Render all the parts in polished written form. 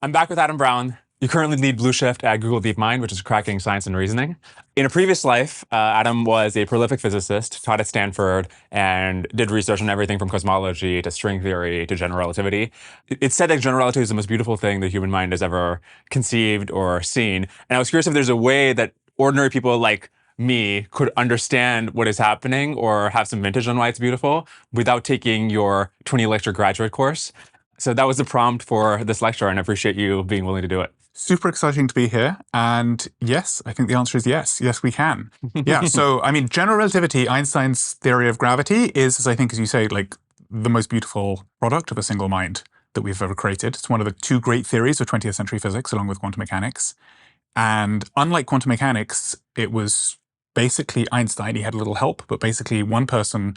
I'm back with Adam Brown. You currently lead Blue Shift at Google DeepMind, which is cracking science and reasoning. In a previous life, Adam was a prolific physicist, taught at Stanford, and did research on everything from cosmology to string theory to general relativity. It's said that general relativity is the most beautiful thing the human mind has ever conceived or seen. And I was curious if there's a way that ordinary people like me could understand what is happening or have some vintage on why it's beautiful without taking your 20-lecture graduate course. So that was the prompt for this lecture, and I appreciate you being willing to do it. Super exciting to be here. And yes, I think the answer is yes. Yes, we can. Yeah, so, I mean, general relativity, Einstein's theory of gravity is, I think, as you say, like the most beautiful product of a single mind that we've ever created. It's one of the two great theories of 20th century physics, along with quantum mechanics. And unlike quantum mechanics, it was basically Einstein. He had a little help, but basically one person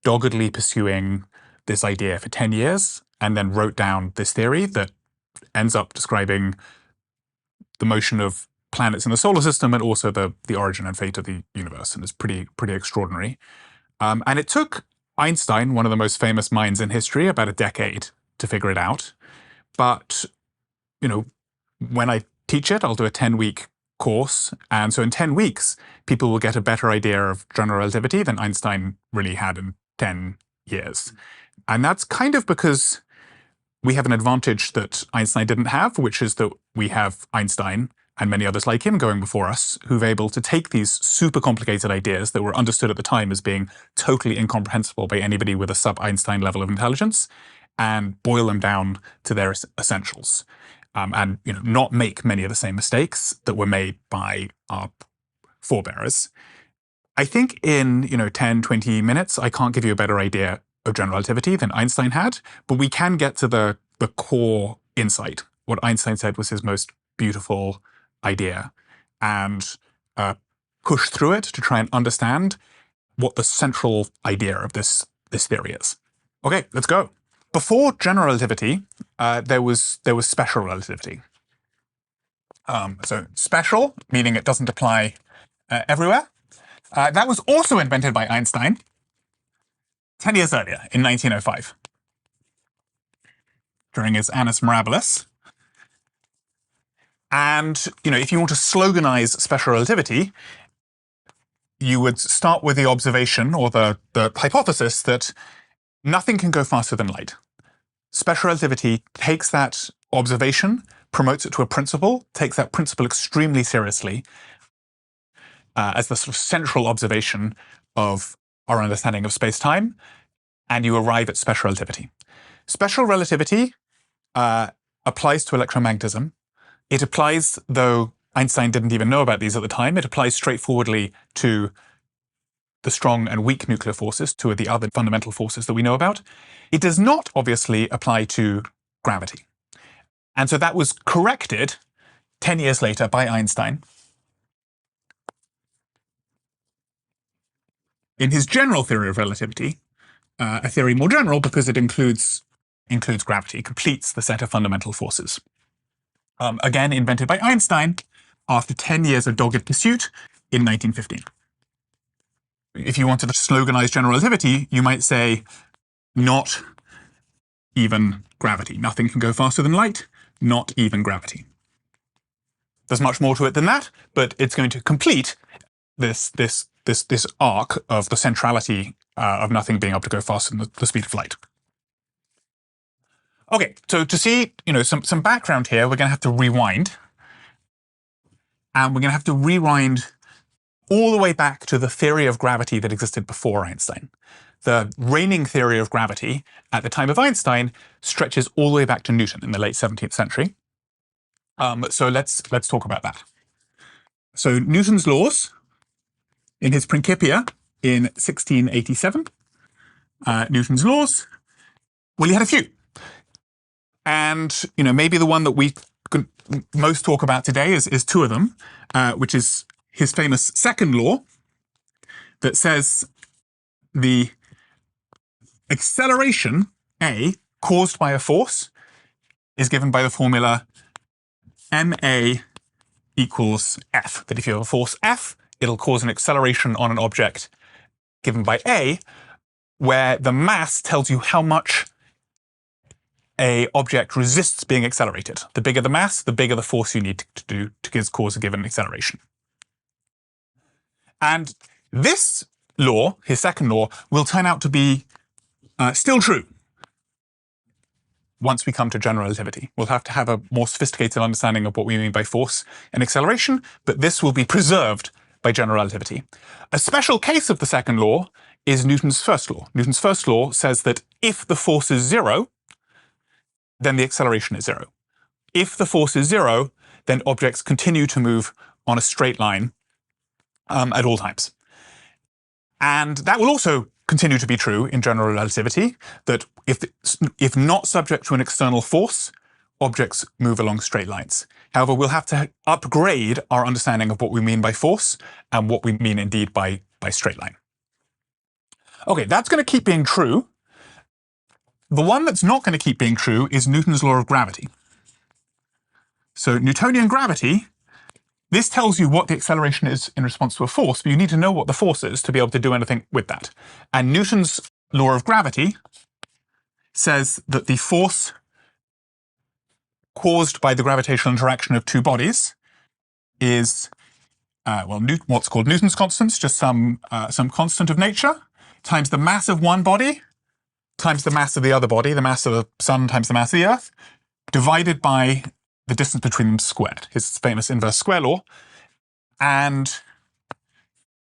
doggedly pursuing this idea for 10 years and then wrote down this theory that ends up describing the motion of planets in the solar system and also the origin and fate of the universe. And it's pretty extraordinary. And it took Einstein, one of the most famous minds in history, about a decade to figure it out. But, you know, when I teach it, I'll do a 10-week course. And so in 10 weeks, people will get a better idea of general relativity than Einstein really had in 10 years. And that's kind of because we have an advantage that Einstein didn't have, which is that we have Einstein and many others like him going before us who've able to take these super complicated ideas that were understood at the time as being totally incomprehensible by anybody with a sub-Einstein level of intelligence and boil them down to their essentials. And not make many of the same mistakes that were made by our forebearers. I think in 10, 20 minutes, I can't give you a better idea of general relativity than Einstein had, but we can get to the core insight, what Einstein said was his most beautiful idea, and push through it to try and understand what the central idea of this theory is. Okay, let's go. Before general relativity, there was special relativity. So special, meaning it doesn't apply everywhere. That was also invented by Einstein 10 years earlier, in 1905, during his Annus Mirabilis. And if you want to sloganize special relativity, you would start with the observation or the hypothesis that nothing can go faster than light. Special relativity takes that observation, promotes it to a principle, takes that principle extremely seriously as the sort of central observation of our understanding of space-time, and you arrive at special relativity. Special relativity applies to electromagnetism. It applies, though Einstein didn't even know about these at the time, it applies straightforwardly to the strong and weak nuclear forces, two of the other fundamental forces that we know about. It does not, obviously, apply to gravity. And so that was corrected 10 years later by Einstein in his general theory of relativity, a theory more general because it includes gravity, completes the set of fundamental forces. Again, invented by Einstein after 10 years of dogged pursuit in 1915. If you wanted to sloganize general relativity, you might say, not even gravity. Nothing can go faster than light, not even gravity. There's much more to it than that, but it's going to complete this arc of the centrality of nothing being able to go faster than the speed of light. Okay, so to see some background here, we're going to have to rewind. And we're going to have to rewind all the way back to the theory of gravity that existed before Einstein. The reigning theory of gravity at the time of Einstein stretches all the way back to Newton in the late 17th century. So let's talk about that. So Newton's laws, in his Principia in 1687, Newton's laws, well, he had a few. And maybe the one that we could most talk about today is two of them, which is his famous second law that says the acceleration, A, caused by a force, is given by the formula ma equals F. That if you have a force F, it'll cause an acceleration on an object given by A, where the mass tells you how much a object resists being accelerated. The bigger the mass, the bigger the force you need to cause a given acceleration. And this law, his second law, will turn out to be still true once we come to general relativity. We'll have to have a more sophisticated understanding of what we mean by force and acceleration, but this will be preserved by general relativity. A special case of the second law is Newton's first law. Newton's first law says that if the force is zero, then the acceleration is zero. If the force is zero, then objects continue to move on a straight line at all times. And that will also continue to be true in general relativity, that if not subject to an external force, objects move along straight lines. However, we'll have to upgrade our understanding of what we mean by force and what we mean indeed by straight line. Okay, that's going to keep being true. The one that's not going to keep being true is Newton's law of gravity. So Newtonian gravity, this tells you what the acceleration is in response to a force, but you need to know what the force is to be able to do anything with that. And Newton's law of gravity says that the force caused by the gravitational interaction of two bodies is, what's called Newton's constants, just some constant of nature, times the mass of one body, times the mass of the other body, the mass of the sun times the mass of the Earth, divided by the distance between them squared, his famous inverse square law. And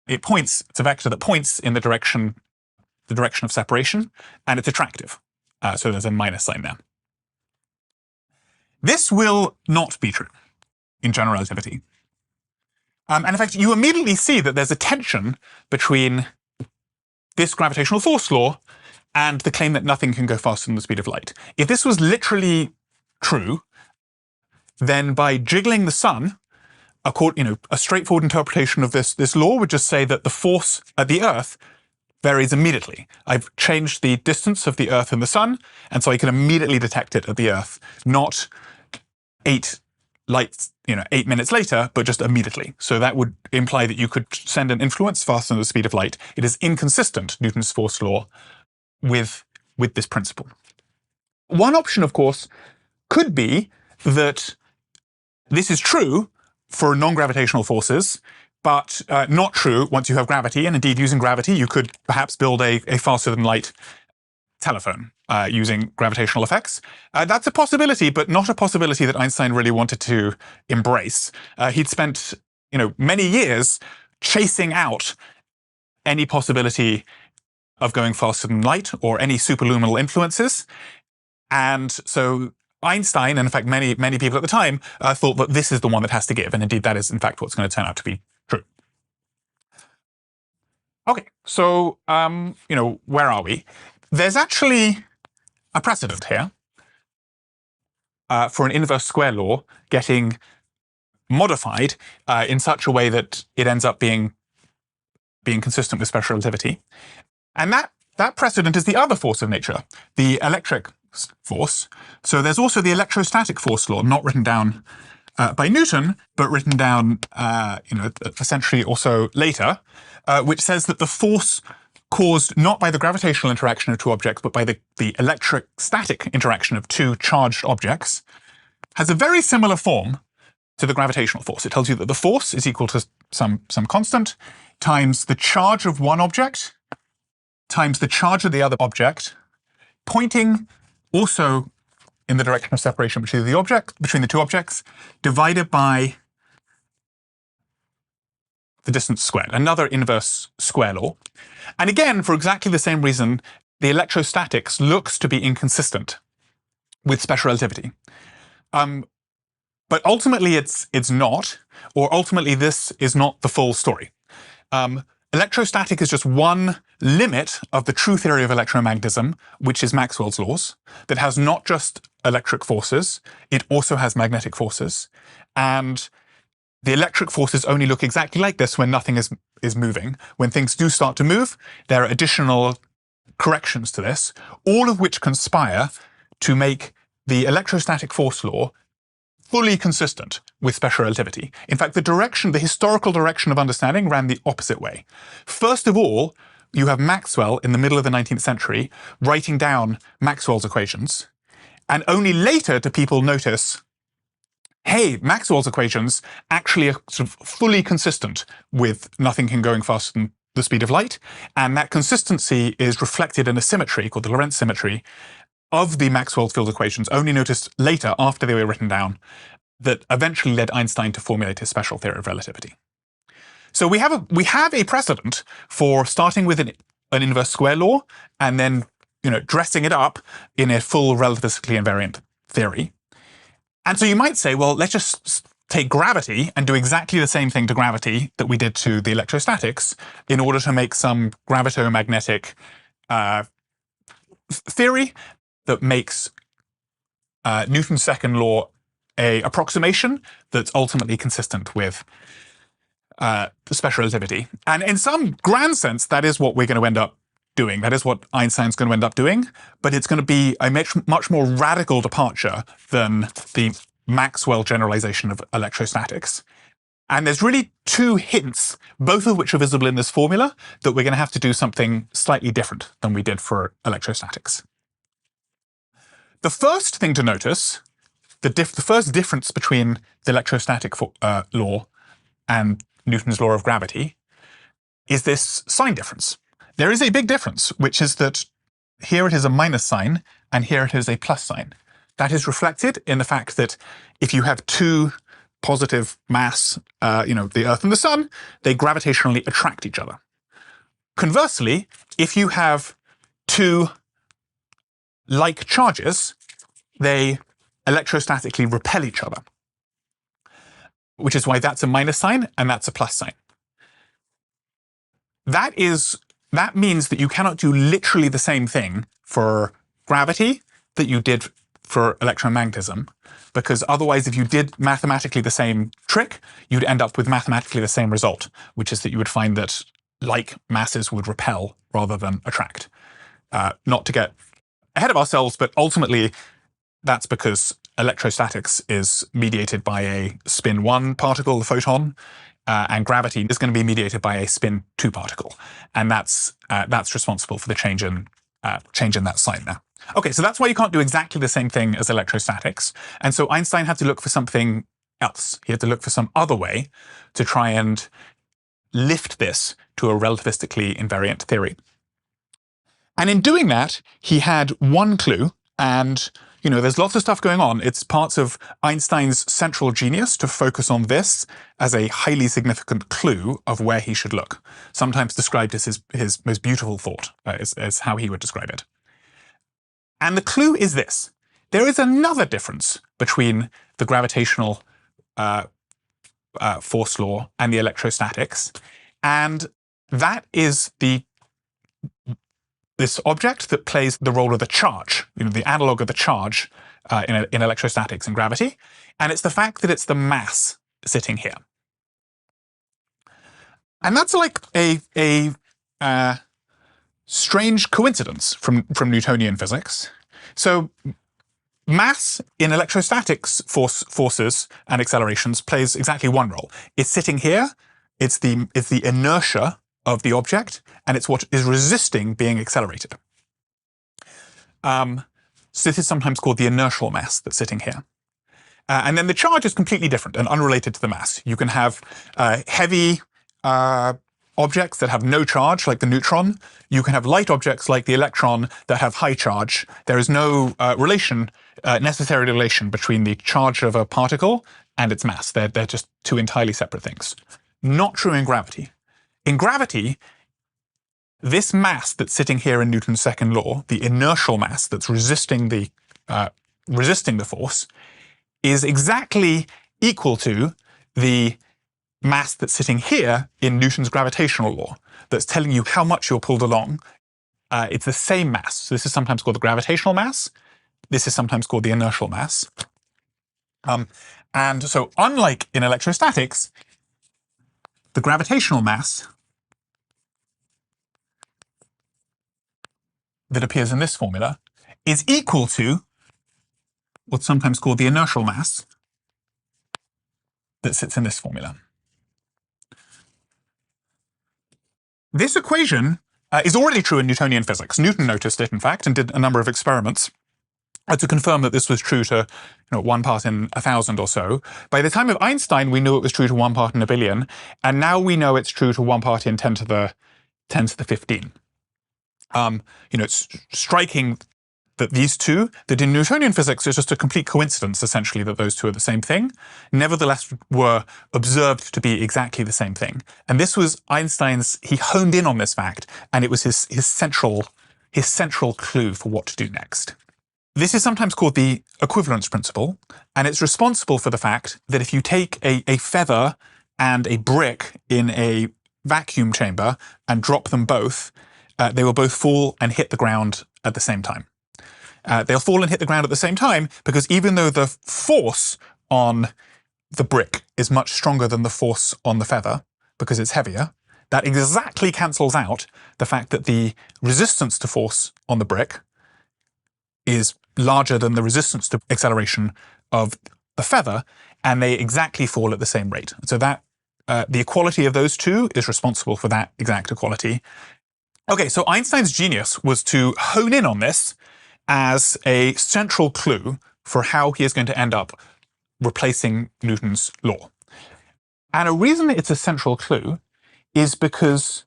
it's a vector that points in the direction of separation, and it's attractive. So there's a minus sign there. This will not be true in general relativity. And in fact, you immediately see that there's a tension between this gravitational force law and the claim that nothing can go faster than the speed of light. If this was literally true, then by jiggling the sun, a straightforward interpretation of this law would just say that the force at the Earth varies immediately. I've changed the distance of the Earth and the sun, and so I can immediately detect it at the Earth, not 8 minutes later, but just immediately. So that would imply that you could send an influence faster than the speed of light. It is inconsistent, Newton's force law, with this principle. One option, of course, could be that this is true for non-gravitational forces, but not true once you have gravity. And indeed, using gravity, you could perhaps build a faster-than-light telephone using gravitational effects. That's a possibility, but not a possibility that Einstein really wanted to embrace. He'd spent many years chasing out any possibility of going faster than light or any superluminal influences. And so Einstein, and in fact many people at the time, thought that this is the one that has to give. And indeed, that is in fact what's going to turn out to be true. Okay, so where are we? There's actually a precedent here for an inverse square law getting modified in such a way that it ends up being consistent with special relativity. And that precedent is the other force of nature, the electric force. So there's also the electrostatic force law, not written down by Newton, but written down a century or so later, which says that the force caused not by the gravitational interaction of two objects, but by the electrostatic interaction of two charged objects, has a very similar form to the gravitational force. It tells you that the force is equal to some constant times the charge of one object times the charge of the other object, pointing also in the direction of separation between the two objects, divided by the distance squared, another inverse square law. And again, for exactly the same reason, the electrostatics looks to be inconsistent with special relativity. But ultimately it's not, or ultimately this is not the full story. Electrostatic is just one limit of the true theory of electromagnetism, which is Maxwell's laws, that has not just electric forces, it also has magnetic forces. And the electric forces only look exactly like this when nothing is moving. When things do start to move, there are additional corrections to this, all of which conspire to make the electrostatic force law fully consistent with special relativity. In fact, the historical direction of understanding ran the opposite way. First of all, you have Maxwell in the middle of the 19th century writing down Maxwell's equations. And only later do people notice, hey, Maxwell's equations actually are sort of fully consistent with nothing going faster than the speed of light. And that consistency is reflected in a symmetry called the Lorentz symmetry of the Maxwell field equations, only noticed later after they were written down, that eventually led Einstein to formulate his special theory of relativity. So we have a precedent for starting with an inverse square law and then dressing it up in a full relativistically invariant theory. And so you might say, well, let's just take gravity and do exactly the same thing to gravity that we did to the electrostatics in order to make some gravitomagnetic theory that makes Newton's second law an approximation that's ultimately consistent with special relativity. And in some grand sense, that is what we're going to end up doing. That is what Einstein's going to end up doing. But it's going to be a much more radical departure than the Maxwell generalization of electrostatics. And there's really two hints, both of which are visible in this formula, that we're going to have to do something slightly different than we did for electrostatics. The first thing to notice, the first difference between the electrostatic law and Newton's law of gravity, is this sign difference. There is a big difference, which is that here it is a minus sign, and here it is a plus sign. That is reflected in the fact that if you have two positive mass, the Earth and the Sun, they gravitationally attract each other. Conversely, if you have two like charges, they electrostatically repel each other, which is why that's a minus sign and that's a plus sign. That means that you cannot do literally the same thing for gravity that you did for electromagnetism, because otherwise, if you did mathematically the same trick, you'd end up with mathematically the same result, which is that you would find that like masses would repel rather than attract. Not to get ahead of ourselves, but ultimately, that's because electrostatics is mediated by a spin 1 particle, the photon, and gravity is going to be mediated by a spin 2 particle, and that's responsible for the change in that sign there. Okay, so that's why you can't do exactly the same thing as electrostatics, and so Einstein had to look for something else. He had to look for some other way to try and lift this to a relativistically invariant theory. And in doing that, he had one clue, and there's lots of stuff going on. It's parts of Einstein's central genius to focus on this as a highly significant clue of where he should look, sometimes described as his most beautiful thought, is how he would describe it. And the clue is this. There is another difference between the gravitational force law and the electrostatics, and that is this object that plays the role of the charge, the analog of the charge in electrostatics and gravity, and it's the fact that it's the mass sitting here. And that's like a strange coincidence from Newtonian physics. So mass in electrostatics forces and accelerations plays exactly one role. It's sitting here. It's the inertia of the object, and it's what is resisting being accelerated. So this is sometimes called the inertial mass that's sitting here. And then the charge is completely different and unrelated to the mass. You can have heavy objects that have no charge, like the neutron. You can have light objects like the electron that have high charge. There is no necessary relation between the charge of a particle and its mass. They're just two entirely separate things. Not true in gravity. In gravity, this mass that's sitting here in Newton's second law, the inertial mass that's resisting the force, is exactly equal to the mass that's sitting here in Newton's gravitational law, that's telling you how much you're pulled along. It's the same mass. So this is sometimes called the gravitational mass. This is sometimes called the inertial mass. And so unlike in electrostatics, the gravitational mass that appears in this formula is equal to what's sometimes called the inertial mass that sits in this formula. This equation is already true in Newtonian physics. Newton noticed it, in fact, and did a number of experiments to confirm that this was true to 1 part in 1,000 or so. By the time of Einstein, we knew it was true to 1 part in a billion, and now we know it's true to 1 part in 10 to the 15. It's striking that these two, that in Newtonian physics, it's just a complete coincidence, essentially, that those two are the same thing, nevertheless were observed to be exactly the same thing. And this was Einstein's, he honed in on this fact, and it was his central clue for what to do next. This is sometimes called the equivalence principle, and it's responsible for the fact that if you take a feather and a brick in a vacuum chamber and drop them both, they will both fall and hit the ground at the same time. They'll fall and hit the ground at the same time because even though the force on the brick is much stronger than the force on the feather because it's heavier, that exactly cancels out the fact that the resistance to force on the brick is larger than the resistance to acceleration of the feather, and they exactly fall at the same rate. So that the equality of those two is responsible for that exact equality. Okay, so Einstein's genius was to hone in on this as a central clue for how he is going to end up replacing Newton's law. And a reason it's a central clue is because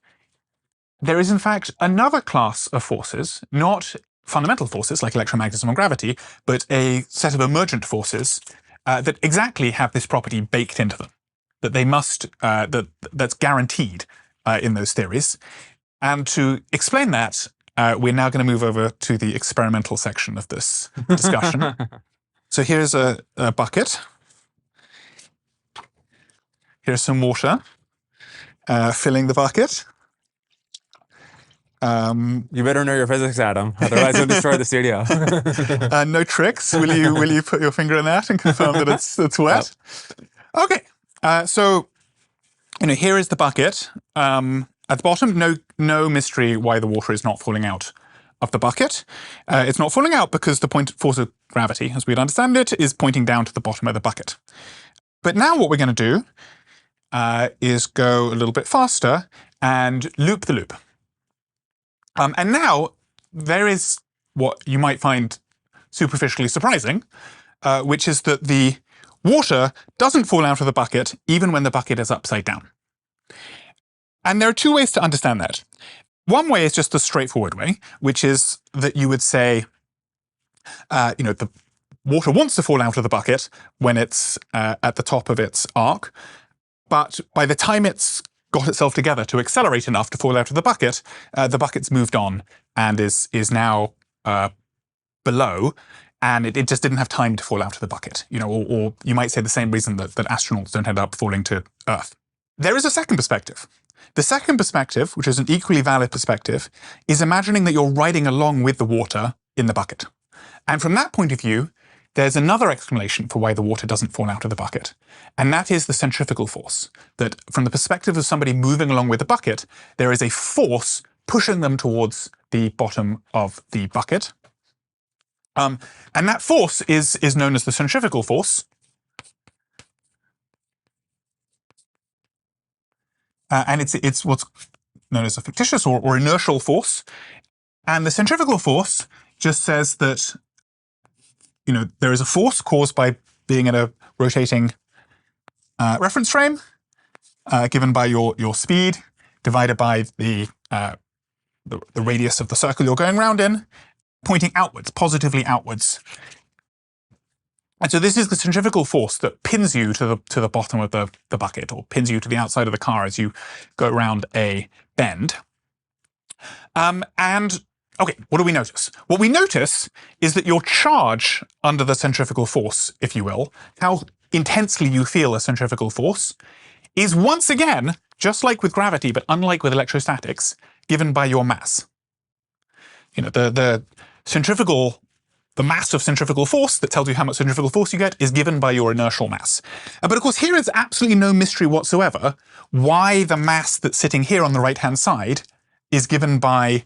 there is in fact another class of forces, not fundamental forces like electromagnetism and gravity, but a set of emergent forces that exactly have this property baked into them, that they must, that's guaranteed in those theories. And to explain that, we're now going to move over to the experimental section of this discussion. So here's a bucket. Here's some water filling the bucket. You better know your physics, Adam. Otherwise, you'll destroy the studio. No tricks. Will you put your finger in that and confirm that it's wet? Yep. Okay. So here is the bucket. At the bottom, no mystery why the water is not falling out of the bucket. It's not falling out because the force of gravity, as we'd understand it, is pointing down to the bottom of the bucket. But now what we're going to do is go a little bit faster and loop the loop. And now there is what you might find superficially surprising, which is that the water doesn't fall out of the bucket even when the bucket is upside down. And there are two ways to understand that. One way is just the straightforward way, which is that you would say, the water wants to fall out of the bucket when it's at the top of its arc, but by the time it's got itself together to accelerate enough to fall out of the bucket's moved on and is now below, and it just didn't have time to fall out of the bucket. Or you might say the same reason that astronauts don't end up falling to Earth. There is a second perspective. The second perspective, which is an equally valid perspective, is imagining that you're riding along with the water in the bucket. And from that point of view, there's another explanation for why the water doesn't fall out of the bucket. And that is the centrifugal force. That from the perspective of somebody moving along with the bucket, there is a force pushing them towards the bottom of the bucket. And that force is known as the centrifugal force. And it's what's known as a fictitious or inertial force. And the centrifugal force just says that there is a force caused by being in a rotating reference frame, given by your speed, divided by the radius of the circle you're going around in, pointing outwards, positively outwards. And so this is the centrifugal force that pins you to the bottom of the bucket, or pins you to the outside of the car as you go around a bend. Okay, what do we notice? What we notice is that your charge under the centrifugal force, if you will, how intensely you feel a centrifugal force, is once again, just like with gravity, but unlike with electrostatics, given by your mass. The mass of centrifugal force that tells you how much centrifugal force you get is given by your inertial mass. But of course, here is absolutely no mystery whatsoever why the mass that's sitting here on the right-hand side is given by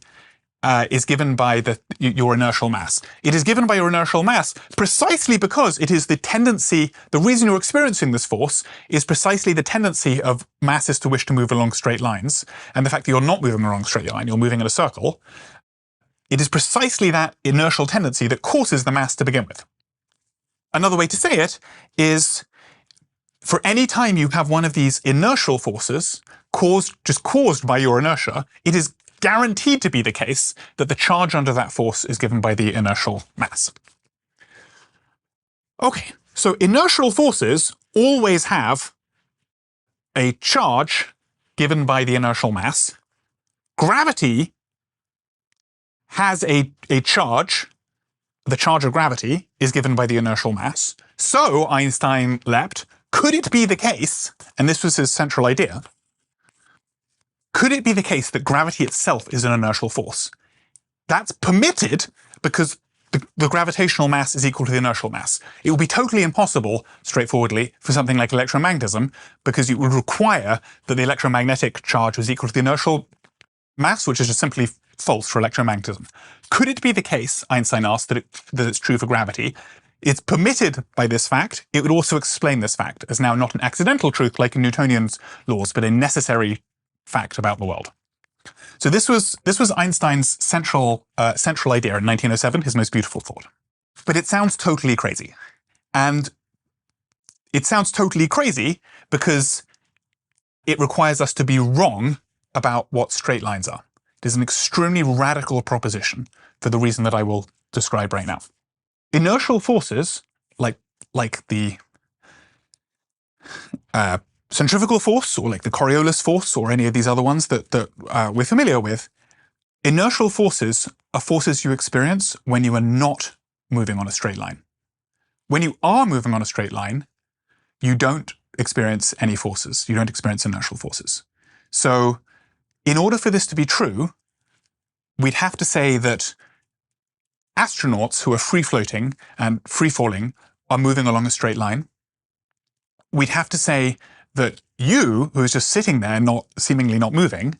your inertial mass. It is given by your inertial mass precisely because it is the reason you're experiencing this force is precisely the tendency of masses to wish to move along straight lines. And the fact that you're not moving along a straight line, you're moving in a circle, It is precisely that inertial tendency that causes the mass to begin with. Another way to say it is, for any time you have one of these inertial forces caused by your inertia, it is guaranteed to be the case that the charge under that force is given by the inertial mass. Okay, so inertial forces always have a charge given by the inertial mass. Gravity has a charge. The charge of gravity is given by the inertial mass. So Einstein leapt, could it be the case, and this was his central idea, could it be the case that gravity itself is an inertial force? That's permitted because the gravitational mass is equal to the inertial mass. It would be totally impossible, straightforwardly, for something like electromagnetism, because it would require that the electromagnetic charge was equal to the inertial mass, which is just simply false for electromagnetism. Could it be the case, Einstein asked, that it's true for gravity? It's permitted by this fact. It would also explain this fact as now not an accidental truth like in Newtonian's laws, but a necessary fact about the world. So this was Einstein's central idea in 1907, his most beautiful thought. But it sounds totally crazy. And it sounds totally crazy because it requires us to be wrong about what straight lines are. It is an extremely radical proposition for the reason that I will describe right now. Inertial forces, like the centrifugal force, or like the Coriolis force, or any of these other ones that we're familiar with, inertial forces are forces you experience when you are not moving on a straight line. When you are moving on a straight line, you don't experience any forces. You don't experience inertial forces. So in order for this to be true, we'd have to say that astronauts who are free-floating and free-falling are moving along a straight line. We'd have to say that you, who is just sitting there, seemingly not moving,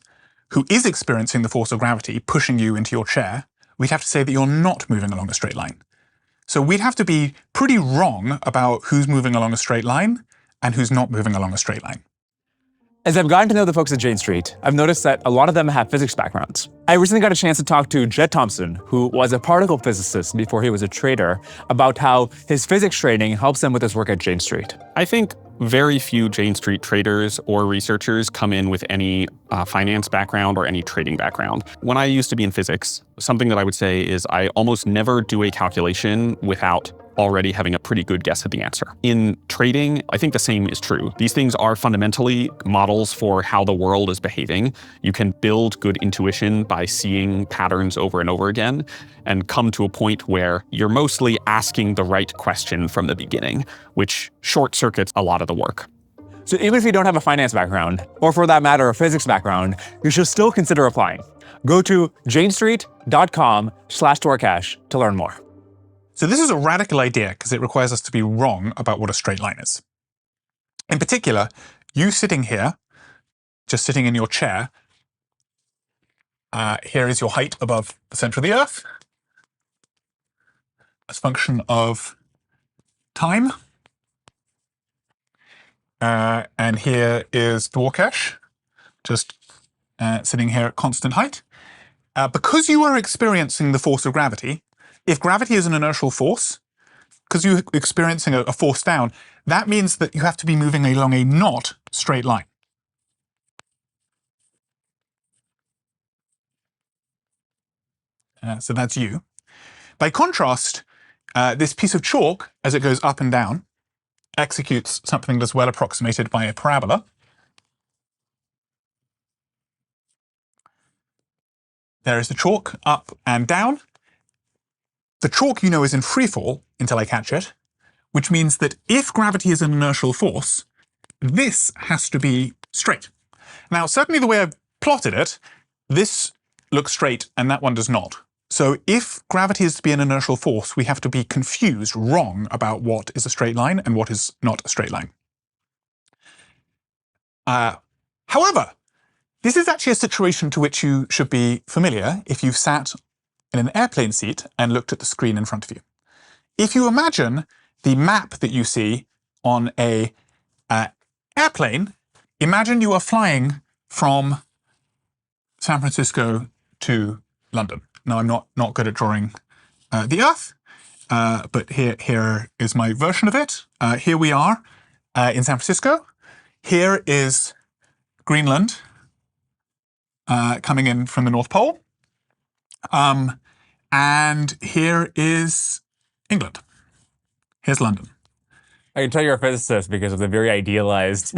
who is experiencing the force of gravity pushing you into your chair, we'd have to say that you're not moving along a straight line. So we'd have to be pretty wrong about who's moving along a straight line and who's not moving along a straight line. As I've gotten to know the folks at Jane Street, I've noticed that a lot of them have physics backgrounds. I recently got a chance to talk to Jed Thompson, who was a particle physicist before he was a trader, about how his physics training helps him with his work at Jane Street. I think very few Jane Street traders or researchers come in with any finance background or any trading background. When I used to be in physics, something that I would say is I almost never do a calculation without already having a pretty good guess at the answer. In trading, I think the same is true. These things are fundamentally models for how the world is behaving. You can build good intuition by seeing patterns over and over again and come to a point where you're mostly asking the right question from the beginning, which short circuits a lot of the work. So even if you don't have a finance background, or for that matter, a physics background, you should still consider applying. Go to janestreet.com/Torcash to learn more. So this is a radical idea because it requires us to be wrong about what a straight line is. In particular, you sitting here, just sitting in your chair, here is your height above the center of the Earth as a function of time. And here is Torcash, just sitting here at constant height. Because you are experiencing the force of gravity, if gravity is an inertial force, because you're experiencing a force down, that means that you have to be moving along a not straight line. So that's you. By contrast, this piece of chalk, as it goes up and down, executes something that's well approximated by a parabola. There is the chalk up and down. The chalk, you know, is in free fall until I catch it, which means that if gravity is an inertial force, this has to be straight. Now, certainly the way I've plotted it, this looks straight and that one does not. So if gravity is to be an inertial force, we have to be confused, wrong about what is a straight line and what is not a straight line. However, this is actually a situation to which you should be familiar if you've sat in an airplane seat and looked at the screen in front of you. If you imagine the map that you see on a airplane, imagine you are flying from San Francisco to London. Now, I'm not good at drawing the Earth, but here is my version of it. Here we are in San Francisco. Here is Greenland coming in from the North Pole. And here is England. Here's London. I can tell you're a physicist because of the very idealized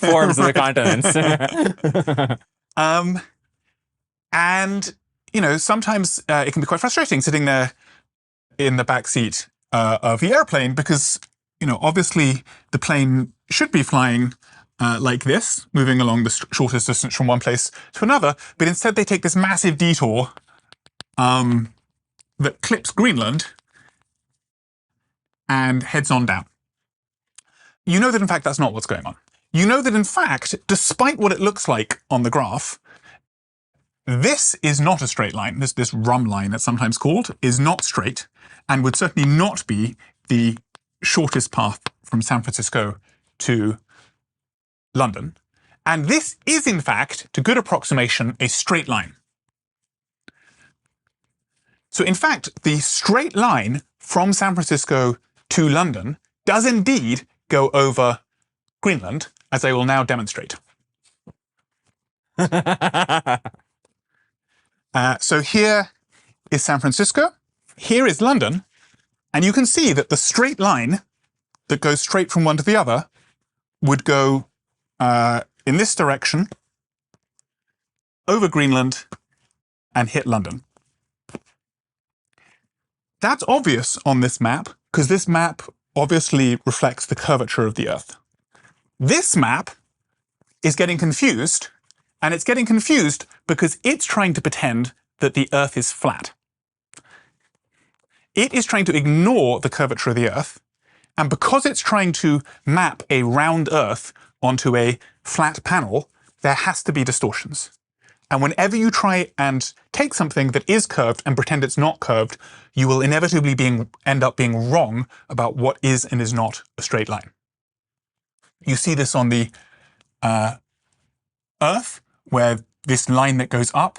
forms of the continents. And, you know, sometimes it can be quite frustrating sitting there in the back seat of the airplane because, you know, obviously the plane should be flying like this, moving along the shortest distance from one place to another, but instead they take this massive detour that clips Greenland and heads on down. You know that, in fact, that's not what's going on. You know that, in fact, despite what it looks like on the graph, this is not a straight line. This rum line, that's sometimes called, is not straight and would certainly not be the shortest path from San Francisco to London. And this is, in fact, to good approximation, a straight line. So, in fact, the straight line from San Francisco to London does indeed go over Greenland, as I will now demonstrate. So here is San Francisco, here is London, and you can see that the straight line that goes straight from one to the other would go in this direction over Greenland and hit London. That's obvious on this map, because this map obviously reflects the curvature of the Earth. This map is getting confused, and it's getting confused because it's trying to pretend that the Earth is flat. It is trying to ignore the curvature of the Earth, and because it's trying to map a round Earth onto a flat panel, there has to be distortions. And whenever you try and take something that is curved and pretend it's not curved, you will inevitably end up being wrong about what is and is not a straight line. You see this on the Earth, where this line that goes up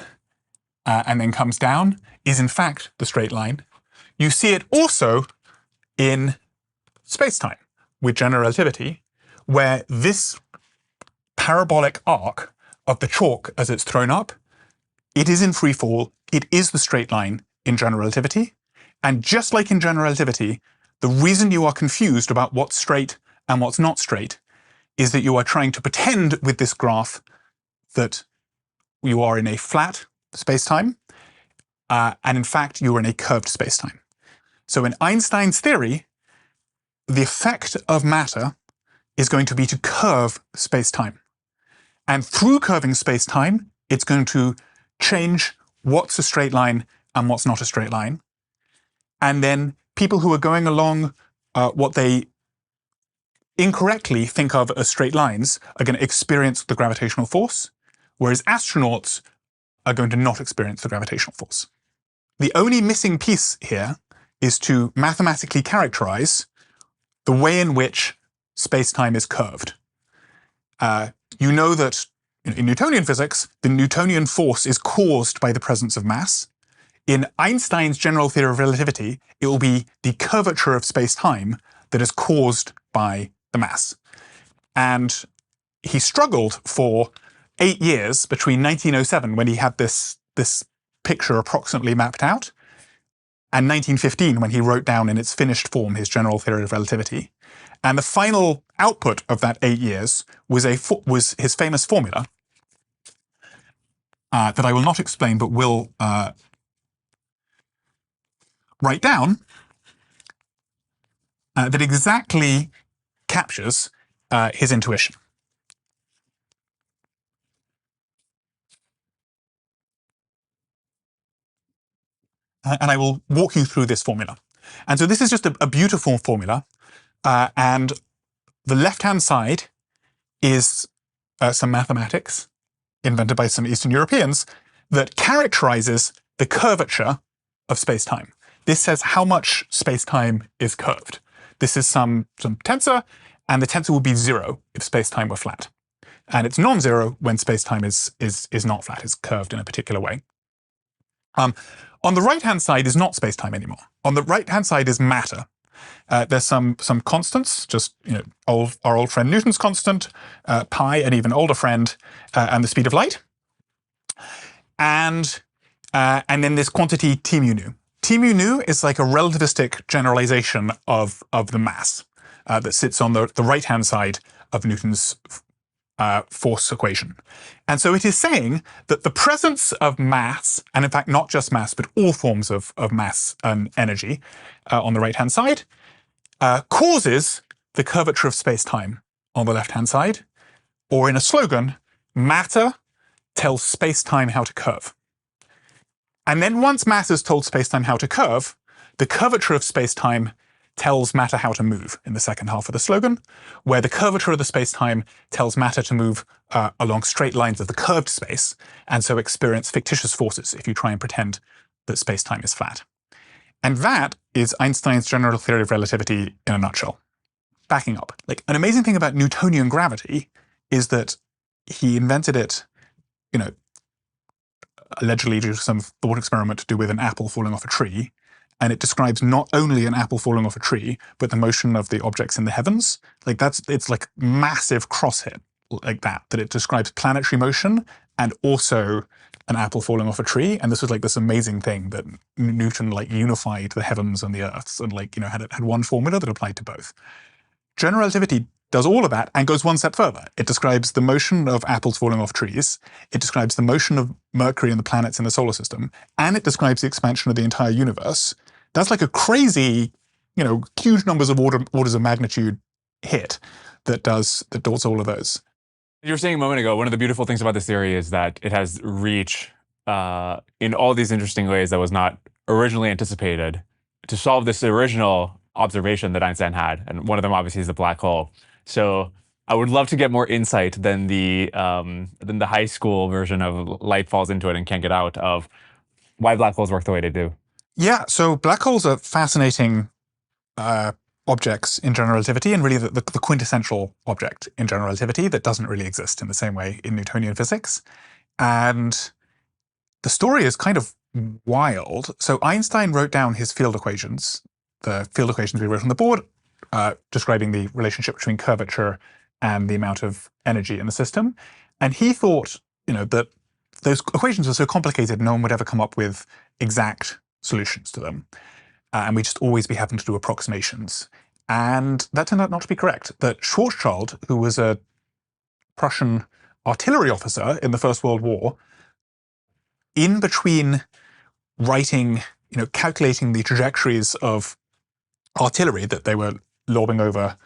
and then comes down is in fact the straight line. You see it also in space-time with general relativity, where this parabolic arc of the chalk as it's thrown up, it is in free fall, it is the straight line in general relativity. And just like in general relativity, the reason you are confused about what's straight and what's not straight is that you are trying to pretend with this graph that you are in a flat space-time, and in fact, you are in a curved space-time. So in Einstein's theory, the effect of matter is going to be to curve space-time. And through curving space-time, it's going to change what's a straight line and what's not a straight line. And then people who are going along what they incorrectly think of as straight lines are going to experience the gravitational force, whereas astronauts are going to not experience the gravitational force. The only missing piece here is to mathematically characterize the way in which space-time is curved. You know that in Newtonian physics, the Newtonian force is caused by the presence of mass. In Einstein's general theory of relativity, it will be the curvature of space-time that is caused by the mass. And he struggled for 8 years between 1907, when he had this picture approximately mapped out, and 1915, when he wrote down in its finished form his general theory of relativity. And the final output of that 8 years was his famous formula that I will not explain, but will write down, that exactly captures his intuition. And I will walk you through this formula. And so this is just a beautiful formula. And the left-hand side is some mathematics invented by some Eastern Europeans that characterizes the curvature of space-time. This says how much space-time is curved. This is some tensor, and the tensor would be 0 if space-time were flat. And it's non-zero when space-time is not flat, it's curved in a particular way. On the right-hand side is not space-time anymore. On the right-hand side is matter. There's some constants, just our old friend Newton's constant, pi, an even older friend, and the speed of light. And then this quantity T mu nu. T mu nu is like a relativistic generalization of the mass that sits on the right-hand side of Newton's force equation. And so it is saying that the presence of mass, and in fact not just mass, but all forms of mass and energy on the right-hand side, causes the curvature of space-time on the left-hand side. Or in a slogan, matter tells space-time how to curve. And then once matter has told space-time how to curve, the curvature of space-time tells matter how to move in the second half of the slogan, where the curvature of the space-time tells matter to move along straight lines of the curved space, and so experience fictitious forces if you try and pretend that space-time is flat. And that is Einstein's general theory of relativity in a nutshell. Backing up, like an amazing thing about Newtonian gravity is that he invented it, allegedly due to some thought experiment to do with an apple falling off a tree. And it describes not only an apple falling off a tree, but the motion of the objects in the heavens. Like it's like massive cross-hit like that it describes planetary motion and also an apple falling off a tree. And this was like this amazing thing that Newton like unified the heavens and the earths and had one formula that applied to both. General relativity does all of that and goes one step further. It describes the motion of apples falling off trees. It describes the motion of Mercury and the planets in the solar system. And it describes the expansion of the entire universe. That's like a crazy, huge numbers of orders of magnitude hit that does all of those. You were saying a moment ago, one of the beautiful things about this theory is that it has reach in all these interesting ways that was not originally anticipated to solve this original observation that Einstein had. And one of them obviously is the black hole. So I would love to get more insight than the high school version of light falls into it and can't get out of why black holes work the way they do. Yeah, so black holes are fascinating objects in general relativity, and really the quintessential object in general relativity that doesn't really exist in the same way in Newtonian physics. And the story is kind of wild. So Einstein wrote down his field equations, the field equations we wrote on the board, describing the relationship between curvature and the amount of energy in the system. And he thought, that those equations were so complicated, no one would ever come up with exact solutions to them. And we'd just always be having to do approximations. And that turned out not to be correct. That Schwarzschild, who was a Prussian artillery officer in the First World War, in between writing, calculating the trajectories of artillery that they were lobbing over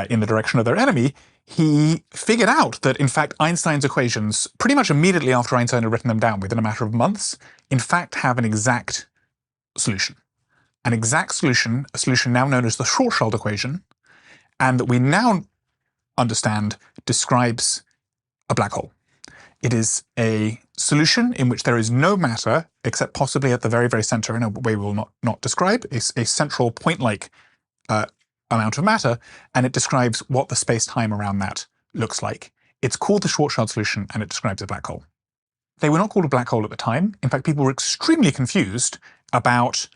in the direction of their enemy, he figured out that, in fact, Einstein's equations, pretty much immediately after Einstein had written them down within a matter of months, in fact have an exact solution. An exact solution, a solution now known as the Schwarzschild equation, and that we now understand describes a black hole. It is a solution in which there is no matter, except possibly at the very, very center in a way we will not describe, a central point-like amount of matter, and it describes what the space-time around that looks like. It's called the Schwarzschild solution, and it describes a black hole. They were not called a black hole at the time. In fact, people were extremely confused about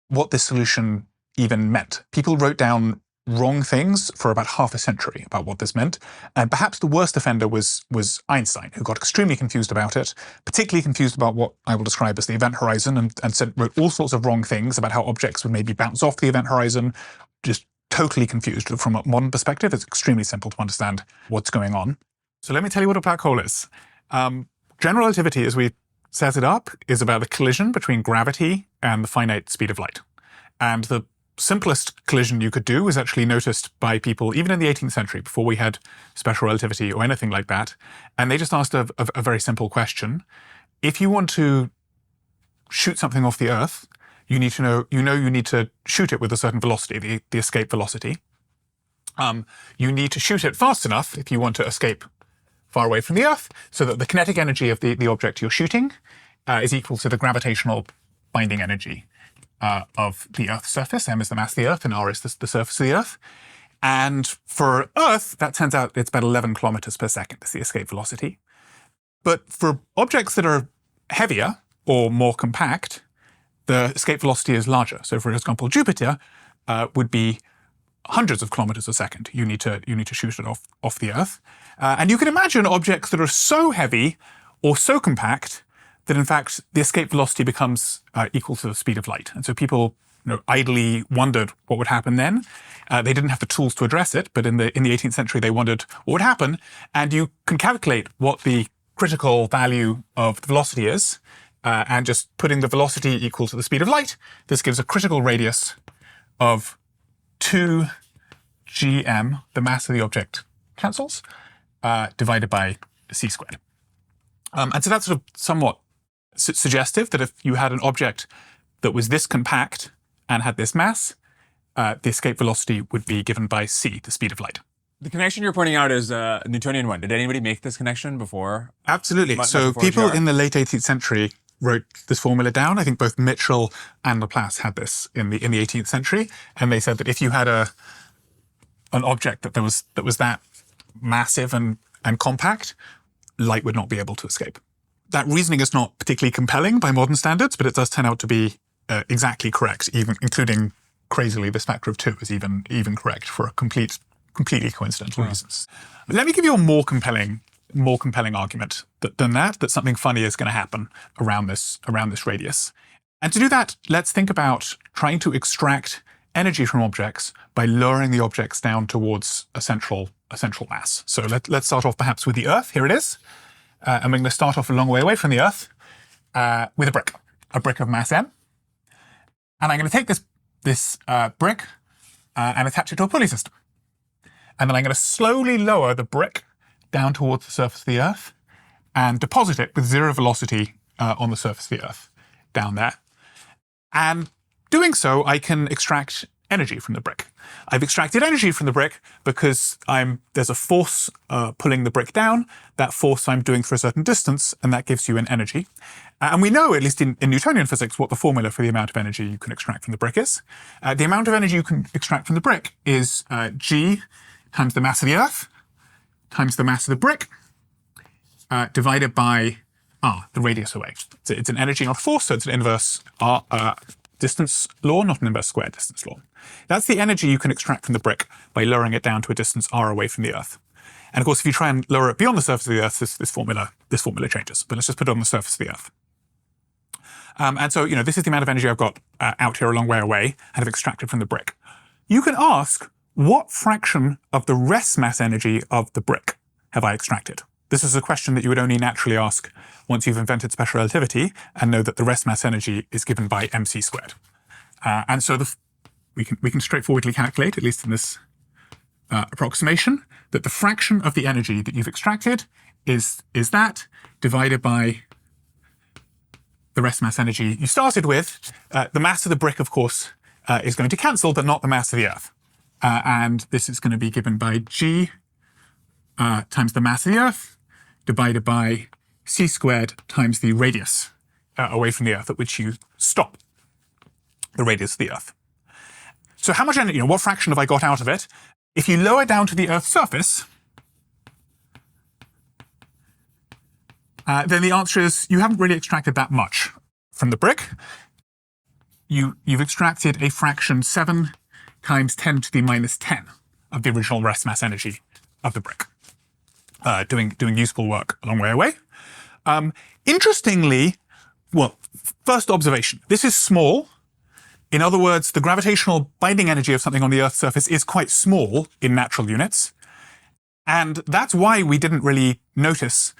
what this solution even meant. People wrote down wrong things for about half a century about what this meant. And perhaps the worst offender was Einstein, who got extremely confused about it, particularly confused about what I will describe as the event horizon, and wrote all sorts of wrong things about how objects would maybe bounce off the event horizon, just totally confused. From a modern perspective, it's extremely simple to understand what's going on. So let me tell you what a black hole is. General relativity, as we set it up, is about the collision between gravity and the finite speed of light. And the simplest collision you could do was actually noticed by people even in the 18th century, before we had special relativity or anything like that. And they just asked a very simple question. If you want to shoot something off the Earth, you need to shoot it with a certain velocity, the escape velocity. You need to shoot it fast enough if you want to escape far away from the Earth, so that the kinetic energy of the object you're shooting is equal to the gravitational binding energy of the Earth's surface. M is the mass of the Earth, and R is the surface of the Earth. And for Earth, that turns out it's about 11 kilometers per second is the escape velocity. But for objects that are heavier or more compact, the escape velocity is larger. So for example, Jupiter would be hundreds of kilometers a second. You need to shoot it off the Earth. And you can imagine objects that are so heavy or so compact that in fact the escape velocity becomes equal to the speed of light. And so people idly wondered what would happen then. They didn't have the tools to address it, but in the 18th century they wondered what would happen. And you can calculate what the critical value of the velocity is, and just putting the velocity equal to the speed of light, this gives a critical radius of 2 gm, the mass of the object cancels, divided by c squared. And so that's sort of somewhat suggestive that if you had an object that was this compact and had this mass, the escape velocity would be given by c, the speed of light. The connection you're pointing out is a Newtonian one. Did anybody make this connection before? Absolutely. So people in the late 18th century wrote this formula down. I think both Mitchell and Laplace had this in the 18th century, and they said that if you had an object that was that massive and compact, light would not be able to escape. That reasoning is not particularly compelling by modern standards, but it does turn out to be exactly correct, even including crazily this factor of 2 is even correct for a completely coincidental reasons. Let me give you a more compelling argument than that something funny is going to happen around this radius. And to do that, let's think about trying to extract energy from objects by lowering the objects down towards a central mass. So let's start off perhaps with the Earth. Here it is. And we're going to start off a long way away from the Earth with a brick of mass m. And I'm going to take this brick and attach it to a pulley system. And then I'm going to slowly lower the brick down towards the surface of the Earth and deposit it with 0 velocity on the surface of the Earth down there. And doing so, I can extract energy from the brick. I've extracted energy from the brick because there's a force pulling the brick down. That force I'm doing for a certain distance, and that gives you an energy. And we know, at least in Newtonian physics, what the formula for the amount of energy you can extract from the brick is. The amount of energy you can extract from the brick is g times the mass of the Earth times the mass of the brick divided by r, the radius away. So it's an energy, not a force, so it's an inverse r, distance law, not an inverse square distance law. That's the energy you can extract from the brick by lowering it down to a distance r away from the Earth. And of course, if you try and lower it beyond the surface of the Earth, this formula changes. But let's just put it on the surface of the Earth. And so, this is the amount of energy I've got out here a long way away and have extracted from the brick. You can ask, what fraction of the rest mass energy of the brick have I extracted? This is a question that you would only naturally ask once you've invented special relativity and know that the rest mass energy is given by mc squared. And so we can straightforwardly calculate, at least in this approximation, that the fraction of the energy that you've extracted is that divided by the rest mass energy you started with. The mass of the brick, of course, is going to cancel, but not the mass of the Earth. And this is going to be given by g times the mass of the Earth divided by c squared times the radius away from the Earth at which you stop the radius of the Earth. So how much energy, what fraction have I got out of it? If you lower down to the Earth's surface, then the answer is you haven't really extracted that much from the brick. You've extracted a fraction 7 times 10 to the minus 10 of the original rest mass energy of the brick, doing useful work a long way away. Interestingly, first observation, this is small. In other words, the gravitational binding energy of something on the Earth's surface is quite small in natural units. And that's why we didn't really notice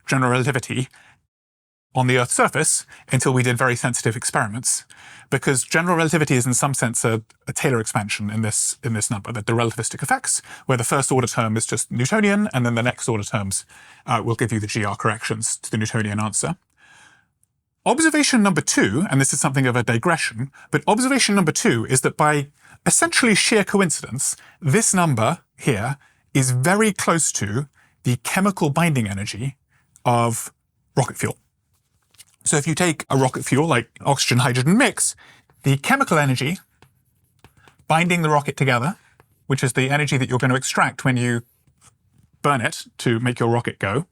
general relativity on the Earth's surface until we did very sensitive experiments, because general relativity is in some sense a Taylor expansion in this number, that the relativistic effects, where the first order term is just Newtonian, and then the next order terms will give you the GR corrections to the Newtonian answer. Observation number 2, and this is something of a digression, but observation number 2 is that by essentially sheer coincidence, this number here is very close to the chemical binding energy of rocket fuel. So if you take a rocket fuel like oxygen-hydrogen mix, the chemical energy binding the rocket together, which is the energy that you're going to extract when you burn it to make your rocket go,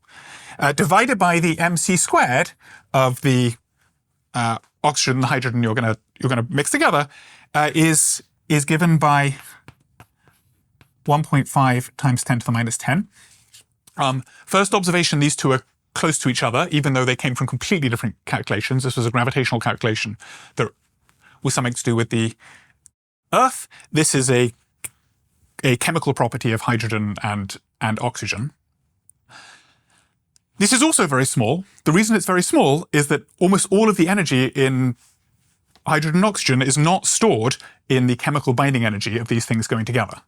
divided by the mc squared of the oxygen and the hydrogen you're gonna mix together is given by 1.5 times 10 to the minus 10. First observation, these two are close to each other, even though they came from completely different calculations. This was a gravitational calculation that was something to do with the Earth. This is a chemical property of hydrogen and oxygen. This is also very small. The reason it's very small is that almost all of the energy in hydrogen and oxygen is not stored in the chemical binding energy of these things going together.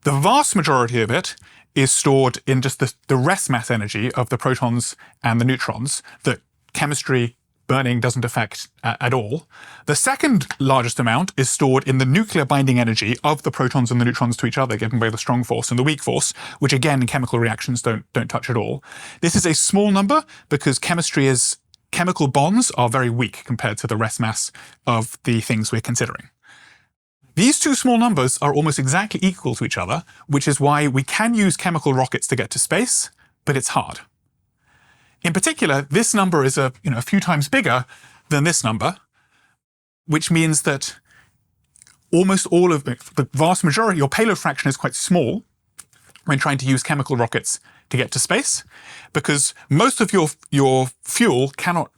The vast majority of it is stored in just the rest mass energy of the protons and the neutrons that chemistry burning doesn't affect at all. The second largest amount is stored in the nuclear binding energy of the protons and the neutrons to each other, given by the strong force and the weak force, which again in chemical reactions don't touch at all. This is a small number because chemical bonds are very weak compared to the rest mass of the things we're considering. These two small numbers are almost exactly equal to each other, which is why we can use chemical rockets to get to space, but it's hard. In particular, this number is a few times bigger than this number, which means that almost all of the vast majority, your payload fraction is quite small when trying to use chemical rockets to get to space, because most of your fuel cannot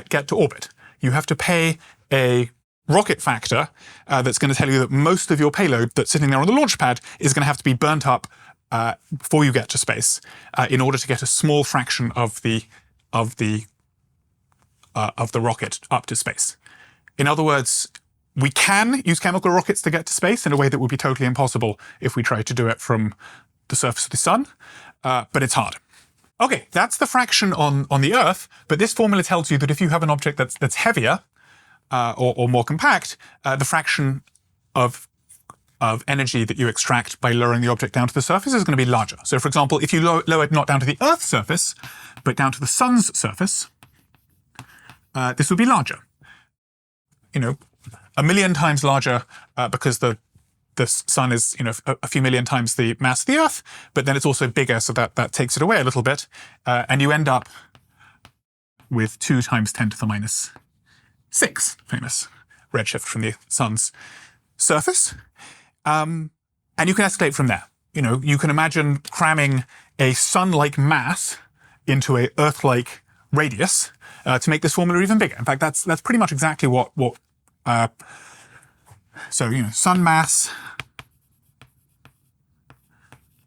get to orbit. You have to pay a rocket factor that's going to tell you that most of your payload that's sitting there on the launch pad is going to have to be burnt up before you get to space in order to get a small fraction of the rocket up to space. In other words, we can use chemical rockets to get to space in a way that would be totally impossible if we tried to do it from the surface of the sun, but it's hard. Okay, that's the fraction on the Earth, but this formula tells you that if you have an object that's heavier or more compact, the fraction of energy that you extract by lowering the object down to the surface is going to be larger. So for example, if you lower it not down to the Earth's surface, but down to the sun's surface, this would be larger. A million times larger because the sun is a few million times the mass of the Earth, but then it's also bigger, so that takes it away a little bit, and you end up with 2 times 10 to the minus 6, famous redshift from the sun's surface. And you can escalate from there. You can imagine cramming a sun-like mass into a Earth-like radius to make this formula even bigger. In fact, that's pretty much exactly what sun mass,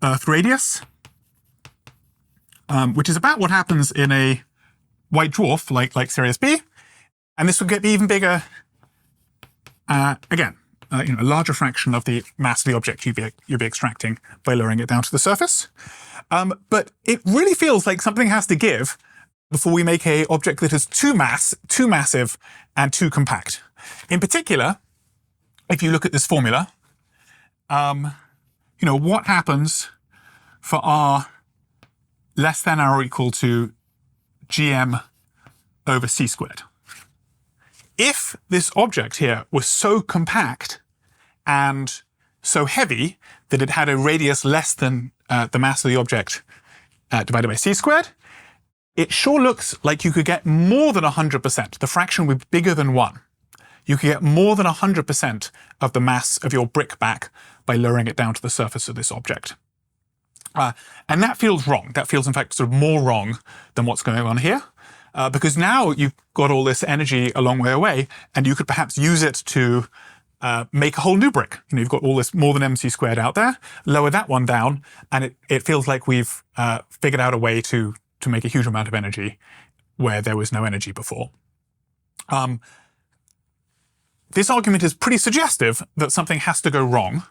Earth radius, which is about what happens in a white dwarf like Sirius B. And this would get even bigger, again, a larger fraction of the mass of the object you'd be extracting by lowering it down to the surface. But it really feels like something has to give before we make an object that is too massive, and too compact. In particular, if you look at this formula, what happens for r less than or equal to gm over c squared? If this object here was so compact and so heavy that it had a radius less than the mass of the object divided by c squared, it sure looks like you could get more than 100%. The fraction would be bigger than 1. You could get more than 100% of the mass of your brick back by lowering it down to the surface of this object. And that feels wrong. That feels, in fact, sort of more wrong than what's going on here. Because now you've got all this energy a long way away, and you could perhaps use it to make a whole new brick. You've got all this more than mc squared out there, lower that one down, and it feels like we've figured out a way to make a huge amount of energy where there was no energy before. This argument is pretty suggestive that something has to go wrong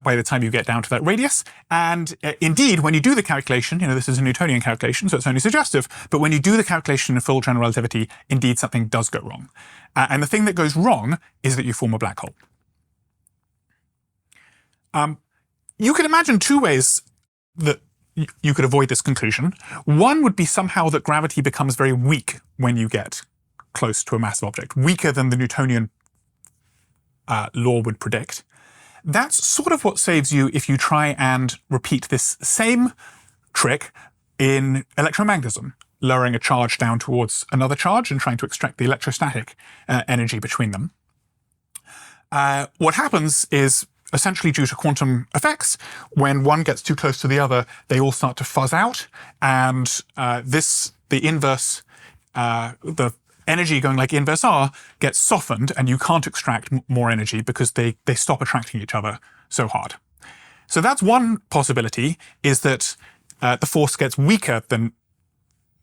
by the time you get down to that radius. And indeed, when you do the calculation, this is a Newtonian calculation, so it's only suggestive, but when you do the calculation in full general relativity, indeed something does go wrong. And the thing that goes wrong is that you form a black hole. You can imagine two ways that you could avoid this conclusion. One would be somehow that gravity becomes very weak when you get close to a massive object, weaker than the Newtonian law would predict. That's sort of what saves you if you try and repeat this same trick in electromagnetism. lowering a charge down towards another charge and trying to extract the electrostatic energy between them. What happens is, essentially due to quantum effects, when one gets too close to the other, they all start to fuzz out, and the inverse, the energy going like inverse R gets softened, and you can't extract more energy because they stop attracting each other so hard. So that's one possibility, is that the force gets weaker than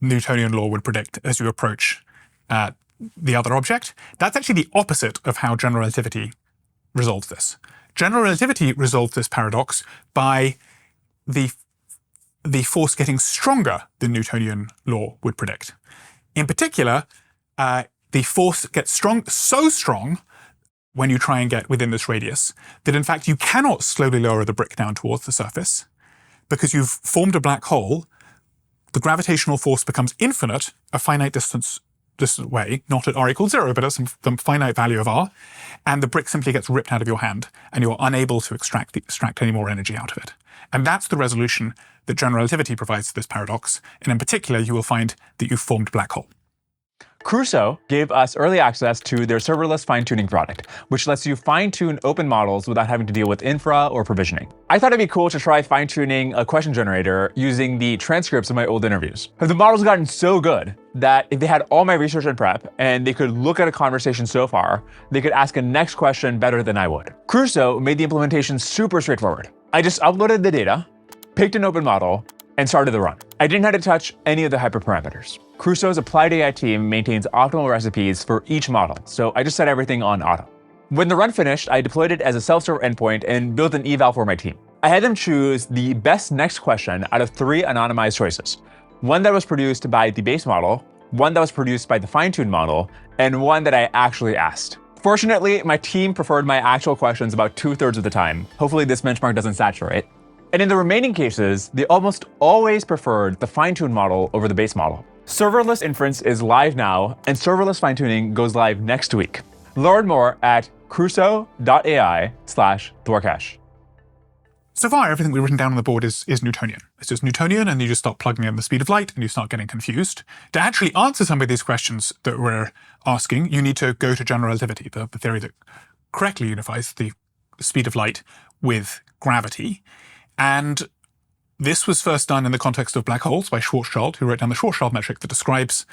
Newtonian law would predict as you approach the other object. That's actually the opposite of how general relativity resolves this. General relativity resolves this paradox by the force getting stronger than Newtonian law would predict. In particular, the force gets so strong when you try and get within this radius that in fact you cannot slowly lower the brick down towards the surface, because you've formed a black hole. The gravitational force becomes infinite, a finite distance way, not at r equals 0, but at some finite value of r, and the brick simply gets ripped out of your hand, and you're unable to extract any more energy out of it. And that's the resolution that general relativity provides to this paradox, and in particular, you will find that you've formed a black hole. Crusoe gave us early access to their serverless fine-tuning product, which lets you fine-tune open models without having to deal with infra or provisioning. I thought it'd be cool to try fine-tuning a question generator using the transcripts of my old interviews. The model's gotten so good that if they had all my research and prep and they could look at a conversation so far, they could ask a next question better than I would. Crusoe made the implementation super straightforward. I just uploaded the data, picked an open model, and started the run. I didn't have to touch any of the hyperparameters. Crusoe's applied AI team maintains optimal recipes for each model, so I just set everything on auto. When the run finished, I deployed it as a self-serve endpoint and built an eval for my team. I had them choose the best next question out of 3 anonymized choices. One that was produced by the base model, one that was produced by the fine-tuned model, and one that I actually asked. Fortunately, my team preferred my actual questions about 2/3 of the time. Hopefully this benchmark doesn't saturate. And in the remaining cases, they almost always preferred the fine-tuned model over the base model. Serverless inference is live now, and serverless fine-tuning goes live next week. Learn more at crusoe.ai/Dwarkesh. So far, everything we've written down on the board is Newtonian. It's just Newtonian, and you just start plugging in the speed of light, and you start getting confused. To actually answer some of these questions that we're asking, you need to go to general relativity, the theory that correctly unifies the speed of light with gravity. And this was first done in the context of black holes by Schwarzschild, who wrote down the Schwarzschild metric that describes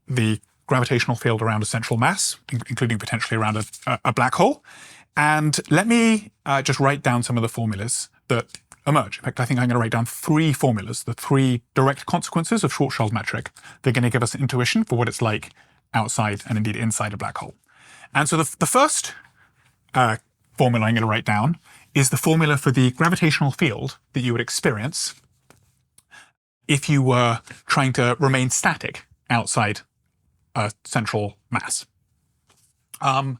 the gravitational field around a central mass, including potentially around a black hole. And let me just write down some of the formulas that emerge. In fact, I think I'm going to write down 3 formulas, the 3 direct consequences of Schwarzschild metric. They're going to give us an intuition for what it's like outside and indeed inside a black hole. And so the first formula I'm going to write down is the formula for the gravitational field that you would experience if you were trying to remain static outside a central mass. And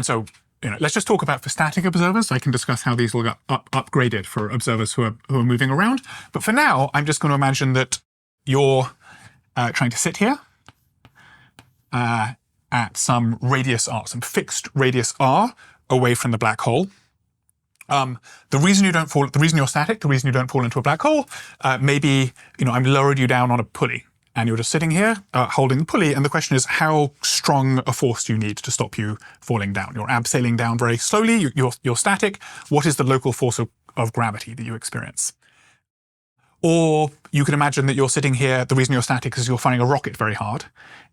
so, let's just talk about for static observers. I can discuss how these will get upgraded for observers who are moving around. But for now, I'm just going to imagine that you're trying to sit here at some radius r, some fixed radius r away from the black hole. The reason you're static, the reason you don't fall into a black hole, maybe, I'm lowered you down on a pulley and you're just sitting here holding the pulley. And the question is, how strong a force do you need to stop you falling down? You're abseiling down very slowly, you're static. What is the local force of gravity that you experience? Or you could imagine that you're sitting here, the reason you're static is you're firing a rocket very hard.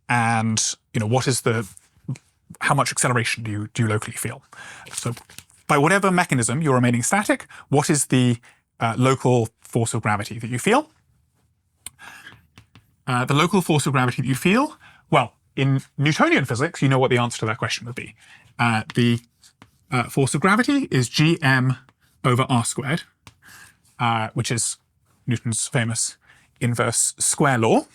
And, what is how much acceleration do you locally feel? So by whatever mechanism you're remaining static, what is the local force of gravity that you feel? The local force of gravity that you feel, well, in Newtonian physics, you know what the answer to that question would be. The force of gravity is gm over r squared, which is Newton's famous inverse square law.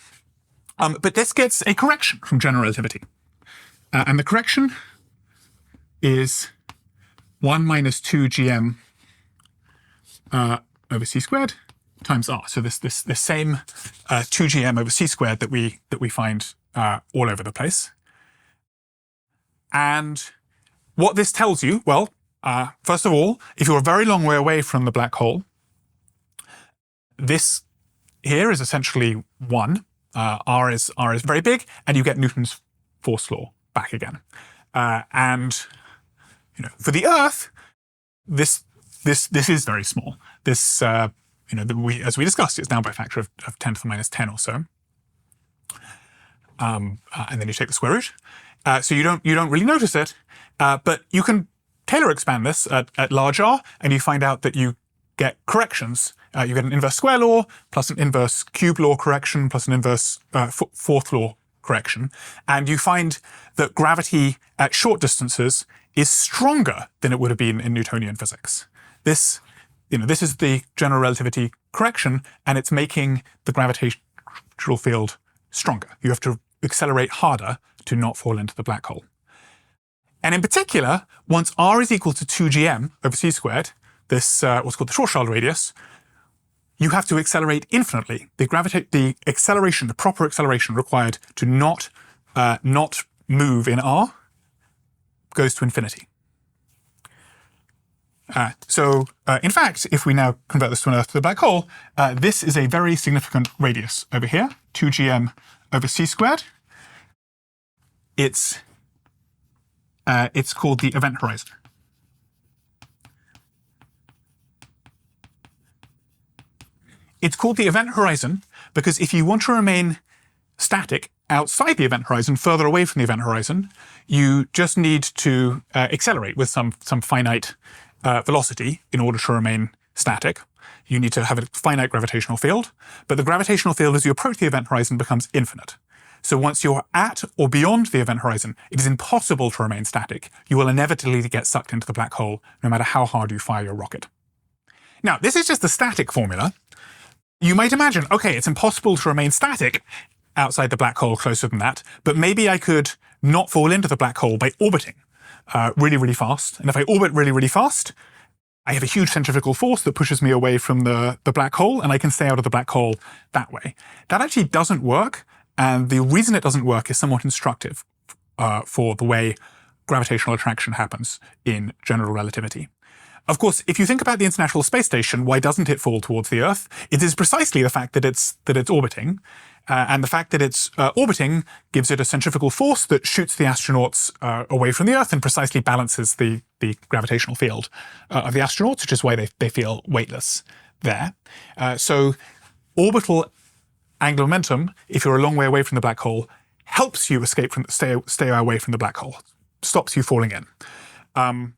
But this gets a correction from general relativity. And the correction is 1 minus 2 gm over c squared times r. So this same 2 gm over c squared that we find all over the place. And what this tells you, well, first of all, if you're a very long way away from the black hole, this here is essentially 1. R is very big, and you get Newton's force law back again. And for the Earth, this is very small. This as we discussed, it's down by a factor of 10 to the minus 10 or so. And then you take the square root. So you don't really notice it, but you can Taylor expand this at large R, and you find out that you get corrections. You get an inverse square law plus an inverse cube law correction plus an inverse fourth law correction, and you find that gravity at short distances is stronger than it would have been in Newtonian physics. This is the general relativity correction, and it's making the gravitational field stronger. You have to accelerate harder to not fall into the black hole. And in particular, once r is equal to 2gm over c squared, this what's called the Schwarzschild radius, you have to accelerate infinitely. The acceleration, the proper acceleration required to not move in r goes to infinity. In fact, if we now convert this to an Earth to the black hole, this is a very significant radius over here, 2gm over c squared. It's called the event horizon. It's called the event horizon because if you want to remain static outside the event horizon, further away from the event horizon, you just need to accelerate with some finite velocity in order to remain static. You need to have a finite gravitational field, but the gravitational field as you approach the event horizon becomes infinite. So once you're at or beyond the event horizon, it is impossible to remain static. You will inevitably get sucked into the black hole, no matter how hard you fire your rocket. Now, this is just the static formula. You might imagine, okay, it's impossible to remain static outside the black hole closer than that, but maybe I could not fall into the black hole by orbiting really, really fast. And if I orbit really, really fast, I have a huge centrifugal force that pushes me away from the black hole, and I can stay out of the black hole that way. That actually doesn't work. And the reason it doesn't work is somewhat instructive for the way gravitational attraction happens in general relativity. Of course, if you think about the International Space Station, why doesn't it fall towards the Earth? It is precisely the fact that it's orbiting. And the fact that it's orbiting gives it a centrifugal force that shoots the astronauts away from the Earth and precisely balances the gravitational field of the astronauts, which is why they feel weightless there. So orbital angular momentum, if you're a long way away from the black hole, helps you stay away from the black hole, stops you falling in.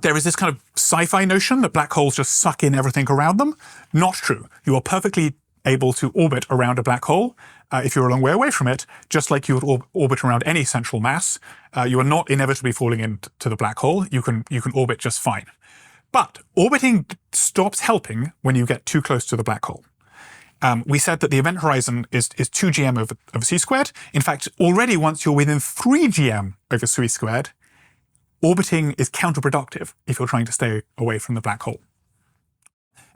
There is this kind of sci-fi notion that black holes just suck in everything around them. Not true. You are perfectly able to orbit around a black hole if you're a long way away from it, just like you would orbit around any central mass. You are not inevitably falling into the black hole. You can orbit just fine. But orbiting stops helping when you get too close to the black hole. We said that the event horizon is 2gm over c squared. In fact, already once you're within 3gm over c squared, orbiting is counterproductive if you're trying to stay away from the black hole.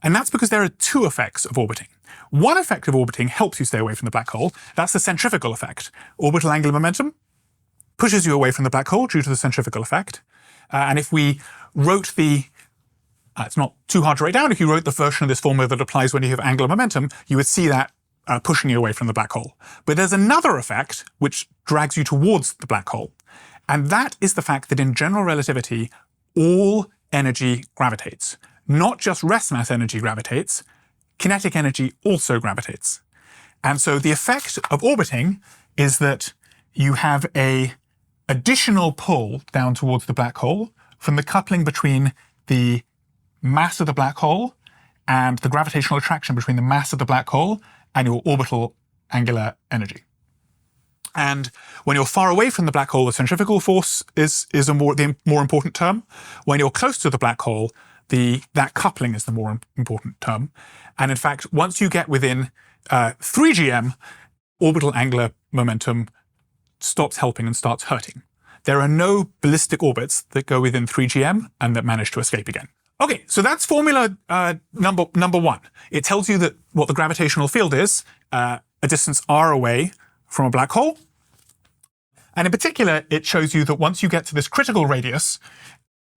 And that's because there are two effects of orbiting. One effect of orbiting helps you stay away from the black hole. That's the centrifugal effect. Orbital angular momentum pushes you away from the black hole due to the centrifugal effect. And if we wrote it's not too hard to write down. If you wrote the version of this formula that applies when you have angular momentum, you would see that pushing you away from the black hole. But there's another effect which drags you towards the black hole. And that is the fact that in general relativity, all energy gravitates. Not just rest mass energy gravitates, kinetic energy also gravitates. And so the effect of orbiting is that you have an additional pull down towards the black hole from the coupling between the mass of the black hole and the gravitational attraction between the mass of the black hole and your orbital angular energy. And when you're far away from the black hole, the centrifugal force is the more important term. When you're close to the black hole, that coupling is the more important term. And in fact, once you get within 3gm, orbital angular momentum stops helping and starts hurting. There are no ballistic orbits that go within 3gm and that manage to escape again. Okay, so that's formula number one. It tells you that what the gravitational field is, a distance r away from a black hole. And in particular, it shows you that once you get to this critical radius,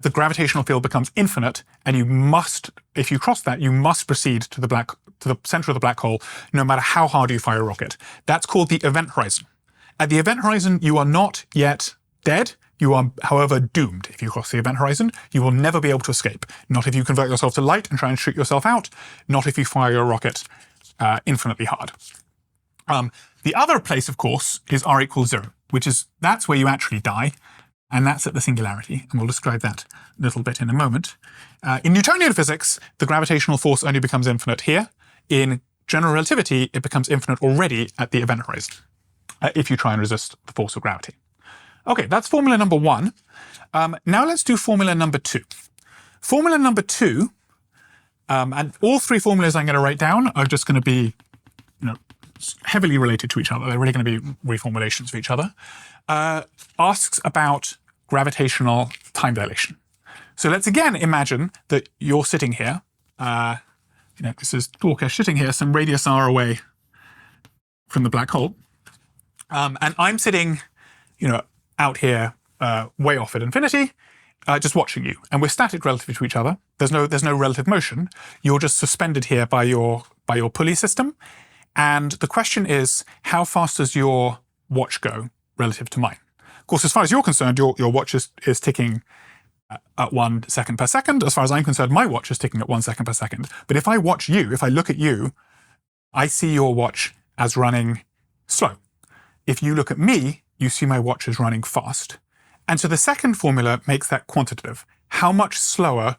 the gravitational field becomes infinite, and you must, if you cross that, you must proceed to the center of the black hole, no matter how hard you fire a rocket. That's called the event horizon. At the event horizon, you are not yet dead. You are, however, doomed. If you cross the event horizon, you will never be able to escape. Not if you convert yourself to light and try and shoot yourself out. Not if you fire your rocket infinitely hard. The other place, of course, is r equals 0, that's where you actually die. And that's at the singularity. And we'll describe that a little bit in a moment. In Newtonian physics, the gravitational force only becomes infinite here. In general relativity, it becomes infinite already at the event horizon, if you try and resist the force of gravity. Okay, that's formula number 1. Now let's do formula number 2. Formula number 2, and all 3 formulas I'm going to write down are just going to be, heavily related to each other. They're really going to be reformulations of each other. Asks about gravitational time dilation. So let's again imagine that you're sitting here. This is Dorkesh sitting here some radius r away from the black hole. And I'm sitting, out here way off at infinity, just watching you. And we're static relative to each other. There's no relative motion. You're just suspended here by your pulley system. And the question is, how fast does your watch go relative to mine? Of course, as far as you're concerned, your watch is ticking at 1 second per second. As far as I'm concerned, my watch is ticking at 1 second per second. But if I watch you, if I look at you, I see your watch as running slow. If you look at me, you see my watch as running fast. And so the second formula makes that quantitative. How much slower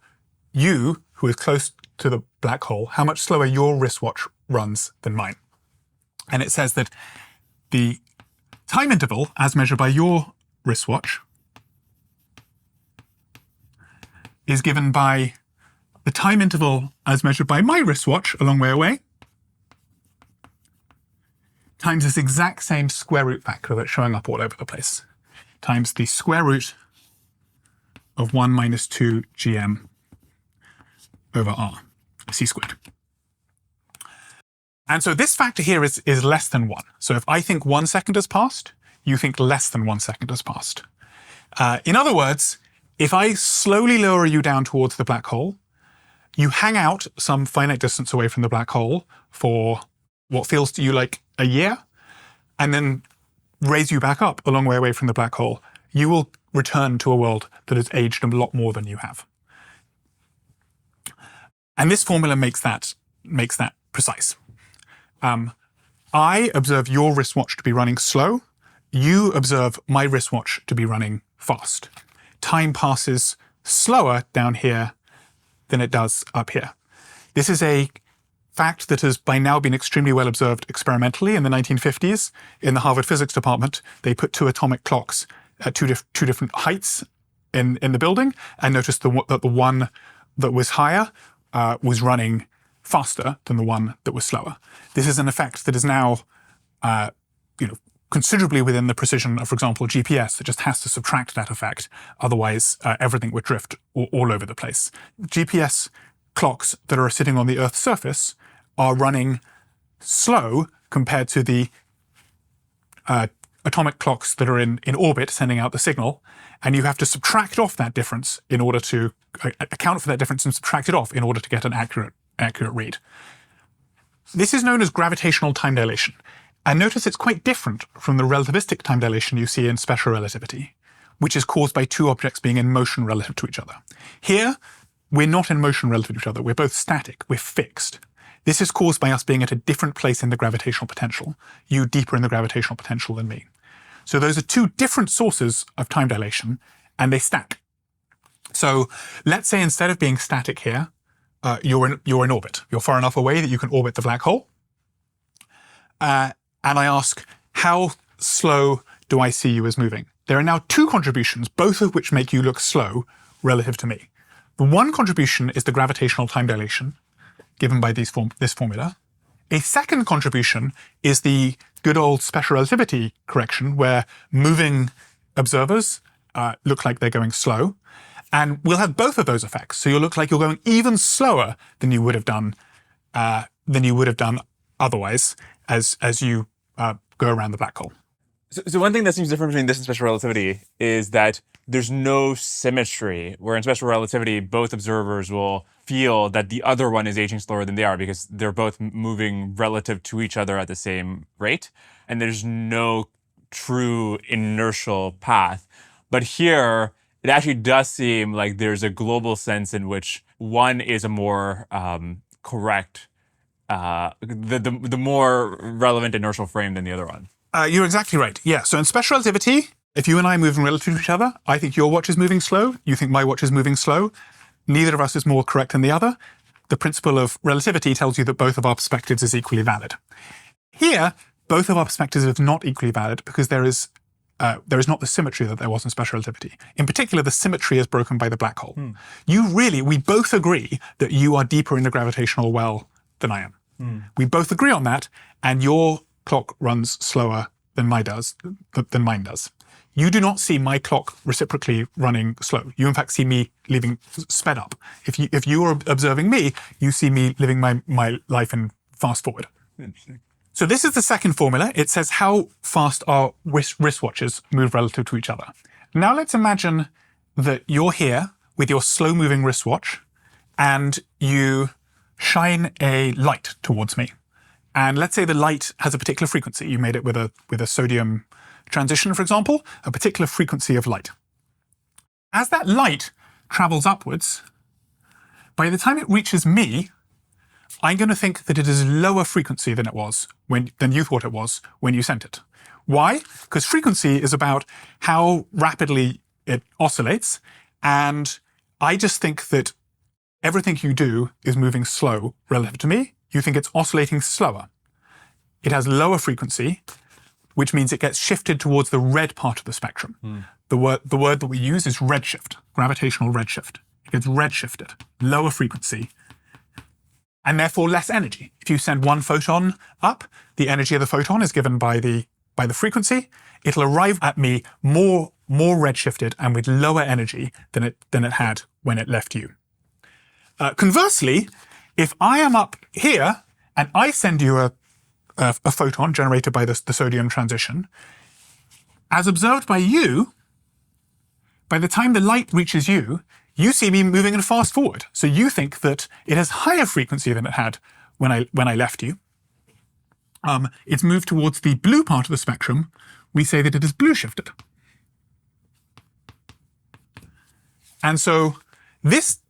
you, who is close to the black hole, how much slower your wristwatch runs than mine. And it says that the time interval, as measured by your wristwatch, is given by the time interval as measured by my wristwatch a long way away, times this exact same square root factor that's showing up all over the place, times the square root of 1 minus 2 gm over r, c squared. And so this factor here is less than 1. So if I think 1 second has passed, you think less than 1 second has passed. In other words, if I slowly lower you down towards the black hole, you hang out some finite distance away from the black hole for what feels to you like a year, and then raise you back up a long way away from the black hole, you will return to a world that has aged a lot more than you have. And this formula makes that precise. I observe your wristwatch to be running slow. You observe my wristwatch to be running fast. Time passes slower down here than it does up here. This is a fact that has by now been extremely well observed experimentally in the 1950s. In the Harvard physics department, they put 2 atomic clocks at two different heights in the building and noticed that the one that was higher was running faster than the one that was slower. This is an effect that is now considerably within the precision of, for example, GPS, that just has to subtract that effect. Otherwise, everything would drift all over the place. GPS clocks that are sitting on the Earth's surface are running slow compared to the atomic clocks that are in orbit sending out the signal. And you have to subtract off that difference in order to account for that difference and subtract it off in order to get an accurate read. This is known as gravitational time dilation. And notice it's quite different from the relativistic time dilation you see in special relativity, which is caused by 2 objects being in motion relative to each other. Here, we're not in motion relative to each other. We're both static. We're fixed. This is caused by us being at a different place in the gravitational potential, you deeper in the gravitational potential than me. So those are 2 different sources of time dilation, and they stack. So let's say instead of being static here, you're in orbit. You're far enough away that you can orbit the black hole. And I ask, how slow do I see you as moving? There are now 2 contributions, both of which make you look slow relative to me. The one contribution is the gravitational time dilation, given by this formula. A second contribution is the good old special relativity correction, where moving observers look like they're going slow. And we'll have both of those effects. So you'll look like you're going even slower than you would have done otherwise as you go around the black hole. So one thing that seems different between this and special relativity is that there's no symmetry, where in special relativity, both observers will feel that the other one is aging slower than they are because they're both moving relative to each other at the same rate. And there's no true inertial path. But here, it actually does seem like there's a global sense in which one is a more correct, the more relevant inertial frame than the other one. You're exactly right. Yeah. So in special relativity, if you and I are moving relative to each other, I think your watch is moving slow. You think my watch is moving slow. Neither of us is more correct than the other. The principle of relativity tells you that both of our perspectives is equally valid. Here, both of our perspectives are not equally valid because there is not the symmetry that there was in special relativity. In particular, the symmetry is broken by the black hole. We both agree that you are deeper in the gravitational well than I am. We both agree on that, and your clock runs slower than mine does. You do not see my clock reciprocally running slow. You in fact see me living sped up. If you are observing me, you see me living my life in fast forward. Interesting. So this is the second formula. It says how fast our wristwatches move relative to each other. Now let's imagine that you're here with your slow-moving wristwatch and you shine a light towards me. And let's say the light has a particular frequency. You made it with a sodium transition, for example, a particular frequency of light. As that light travels upwards, by the time it reaches me, I'm going to think that it is lower frequency than you thought it was when you sent it. Why? Because frequency is about how rapidly it oscillates, and I just think that everything you do is moving slow relative to me. You think it's oscillating slower. It has lower frequency, which means it gets shifted towards the red part of the spectrum. The word that we use is redshift, gravitational redshift. It gets redshifted, lower frequency, and therefore less energy. If you send one photon up, the energy of the photon is given by the frequency. It'll arrive at me more redshifted and with lower energy than it had when it left you. Conversely, if I am up here and I send you a photon generated by the sodium transition, as observed by you, by the time the light reaches you, you see me moving in fast forward. So you think that it has higher frequency than it had when I left you. It's moved towards the blue part of the spectrum. We say that it is blue shifted. And so this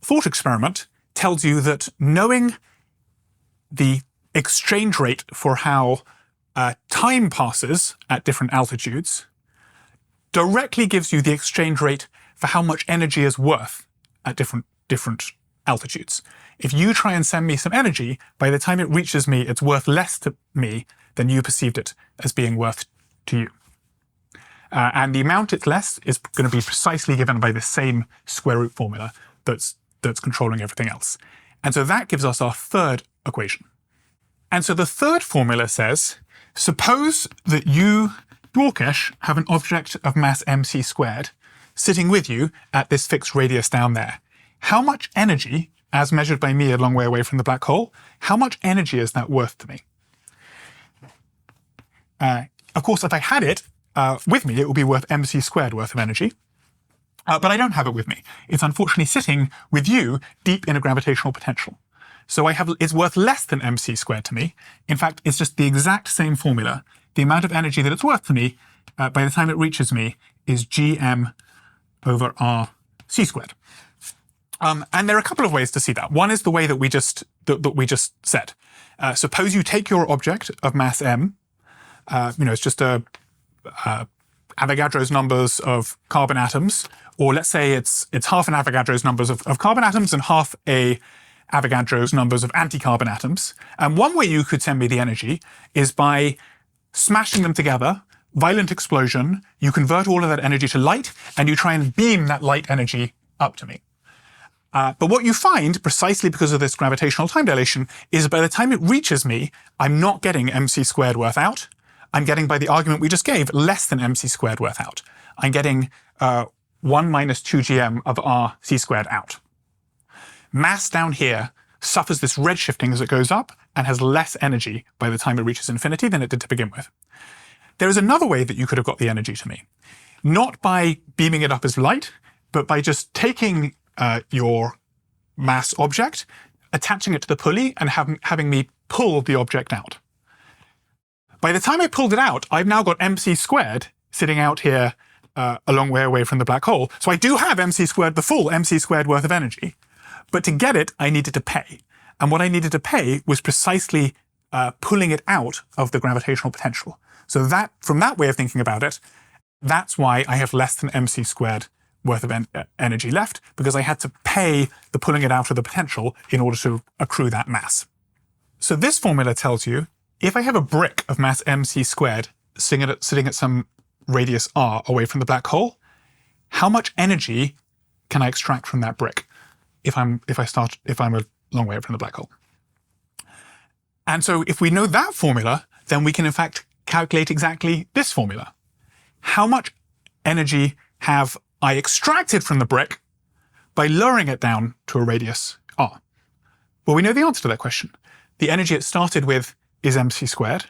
thought experiment tells you that knowing the exchange rate for how time passes at different altitudes directly gives you the exchange rate for how much energy is worth at different altitudes. If you try and send me some energy, by the time it reaches me, it's worth less to me than you perceived it as being worth to you. And the amount it's less is going to be precisely given by the same square root formula that's controlling everything else. And so that gives us our third equation. And so the third formula says, suppose that you, Dwarkesh, have an object of mass mc squared sitting with you at this fixed radius down there. How much energy, as measured by me a long way away from the black hole, how much energy is that worth to me? Of course, if I had it with me, it would be worth mc squared worth of energy. But I don't have it with me. It's unfortunately sitting with you deep in a gravitational potential. So it's worth less than mc squared to me. In fact, it's just the exact same formula. The amount of energy that it's worth to me by the time it reaches me is gm over rc squared. And there are a couple of ways to see that. One is the way that we just said. Suppose you take your object of mass m. It's just Avogadro's numbers of carbon atoms, or let's say it's half an Avogadro's numbers of carbon atoms and half a Avogadro's numbers of anti-carbon atoms. And one way you could send me the energy is by smashing them together, violent explosion, you convert all of that energy to light, and you try and beam that light energy up to me. But what you find, precisely because of this gravitational time dilation, is by the time it reaches me, I'm not getting mc squared worth out. I'm getting, by the argument we just gave, less than mc squared worth out. I'm getting 1 minus 2gm of rc squared out. Mass down here suffers this redshifting as it goes up and has less energy by the time it reaches infinity than it did to begin with. there is another way that you could have got the energy to me. Not by beaming it up as light, but by just taking your mass object, attaching it to the pulley, and having me pull the object out. By the time I pulled it out, I've now got mc squared sitting out here a long way away from the black hole. So I do have mc squared, the full mc squared worth of energy. But to get it, I needed to pay. And what I needed to pay was precisely pulling it out of the gravitational potential. So that, from that way of thinking about it, that's why I have less than mc squared worth of energy left, because I had to pay the pulling it out of the potential in order to accrue that mass. So this formula tells you, if I have a brick of mass mc squared sitting at some radius r away from the black hole, how much energy can I extract from that brick if I'm a long way from the black hole? And so if we know that formula, then we can in fact calculate exactly this formula. How much energy have I extracted from the brick by lowering it down to a radius r? Well, we know the answer to that question. The energy it started with is mc squared.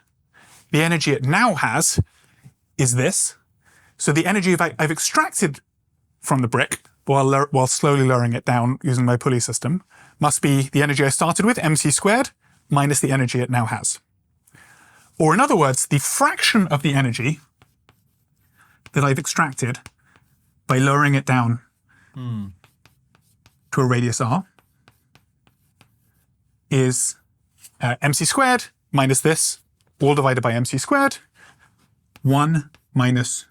The energy it now has is this. So the energy I've extracted from the brick while slowly lowering it down using my pulley system must be the energy I started with, mc squared, minus the energy it now has. Or in other words, the fraction of the energy that I've extracted by lowering it down to a radius r is mc squared minus this, all divided by mc squared, 1 minus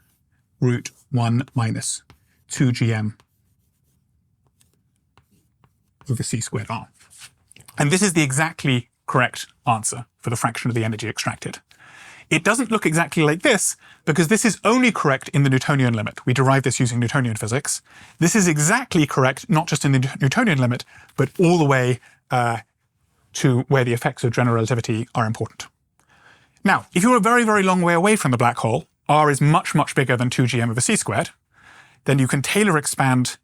root 1 minus 2gm over c squared r. And this is the exactly correct answer for the fraction of the energy extracted. It doesn't look exactly like this because this is only correct in the Newtonian limit. We derive this using Newtonian physics. This is exactly correct, not just in the Newtonian limit, but all the way to where the effects of general relativity are important. Now, if you're a very, very long way away from the black hole, r is much, much bigger than 2gm over c squared, then you can Taylor expand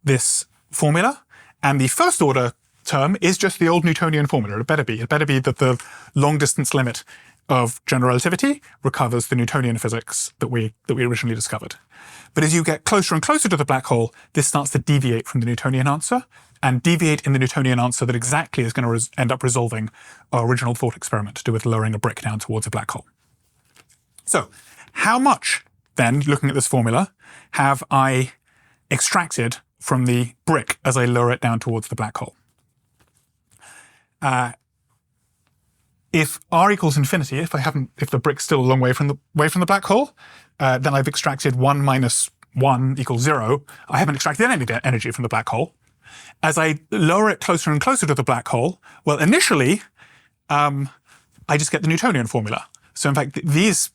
this formula, and the first order term is just the old Newtonian formula. It better be that the long distance limit of general relativity recovers the Newtonian physics that we originally discovered. But as you get closer and closer to the black hole, this starts to deviate from the Newtonian answer, and deviate in the Newtonian answer that exactly is going to end up resolving our original thought experiment to do with lowering a brick down towards a black hole. So how much, then, looking at this formula, have I extracted from the brick as I lower it down towards the black hole? If r equals infinity, if the brick's still a long way from the black hole, then I've extracted 1 minus 1 equals 0. I haven't extracted any energy from the black hole. As I lower it closer and closer to the black hole, well, initially, I just get the Newtonian formula. So in fact, these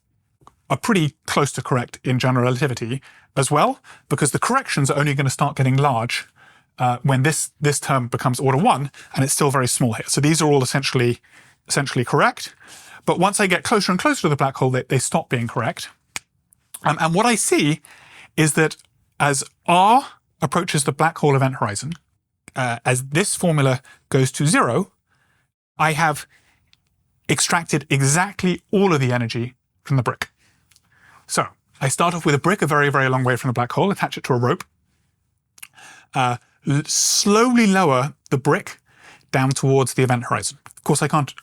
are pretty close to correct in general relativity as well, because the corrections are only going to start getting large when this term becomes order 1, and it's still very small here. So these are all essentially correct. But once I get closer and closer to the black hole, they stop being correct. And what I see is that as r approaches the black hole event horizon, as this formula goes to 0, I have extracted exactly all of the energy from the brick. So I start off with a brick a very, very long way from the black hole, attach it to a rope, slowly lower the brick down towards the event horizon. Of course, I can't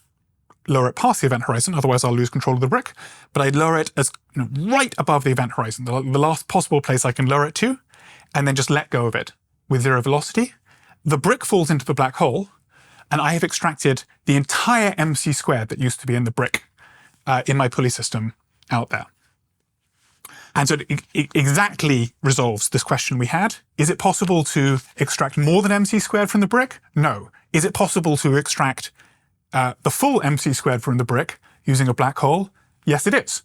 lower it past the event horizon, otherwise I'll lose control of the brick, but I'd lower it as right above the event horizon, the last possible place I can lower it to, and then just let go of it with 0 velocity. The brick falls into the black hole, and I have extracted the entire mc squared that used to be in the brick in my pulley system out there. And so it exactly resolves this question we had. Is it possible to extract more than mc squared from the brick? No. Is it possible to extract the full mc squared from the brick using a black hole? Yes, it is.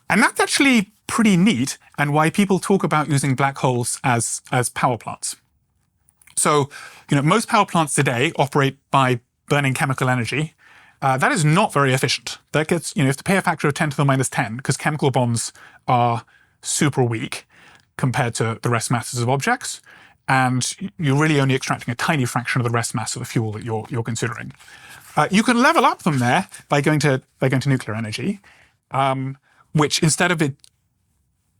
And that's actually pretty neat, and why people talk about using black holes as power plants. So, most power plants today operate by burning chemical energy. That is not very efficient. That gets, you have to pay a factor of 10 to the minus 10 because chemical bonds are super weak compared to the rest masses of objects, and you're really only extracting a tiny fraction of the rest mass of the fuel that you're considering. You can level up from there by going to nuclear energy, which instead of it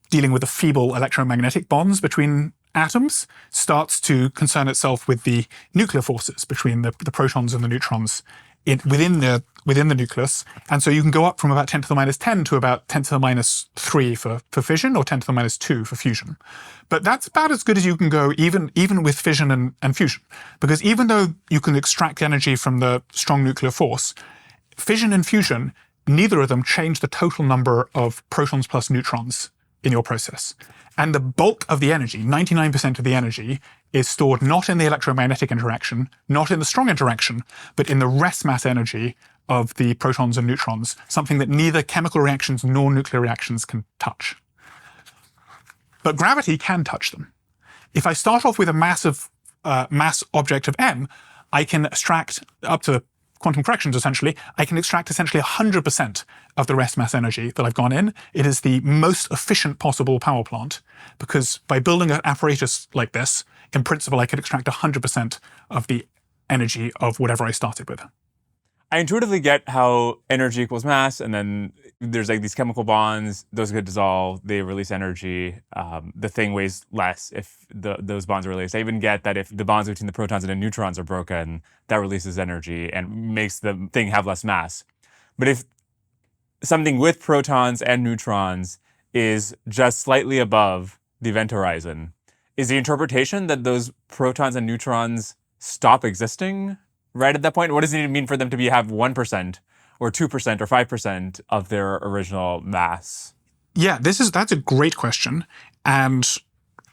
dealing with the feeble electromagnetic bonds between atoms, starts to concern itself with the nuclear forces between the protons and the neutrons within the nucleus. And so you can go up from about 10 to the minus 10 to about 10 to the minus 3 for fission, or 10 to the minus 2 for fusion. But that's about as good as you can go even with fission and fusion. Because even though you can extract energy from the strong nuclear force, fission and fusion, neither of them change the total number of protons plus neutrons in your process. And the bulk of the energy, 99% of the energy, is stored not in the electromagnetic interaction, not in the strong interaction, but in the rest mass energy of the protons and neutrons, something that neither chemical reactions nor nuclear reactions can touch. But gravity can touch them. If I start off with a massive mass object of m, I can extract up to quantum corrections, essentially, I can extract essentially 100% of the rest mass energy that I've gone in. It is the most efficient possible power plant, because by building an apparatus like this, in principle, I could extract 100% of the energy of whatever I started with. I intuitively get how energy equals mass, and then there's like these chemical bonds, those get dissolved, they release energy. The thing weighs less if those bonds are released. I even get that if the bonds between the protons and the neutrons are broken, that releases energy and makes the thing have less mass. But if something with protons and neutrons is just slightly above the event horizon, is the interpretation that those protons and neutrons stop existing right at that point? What does it mean for them to have 1% or 2% or 5% of their original mass? Yeah, that's a great question, and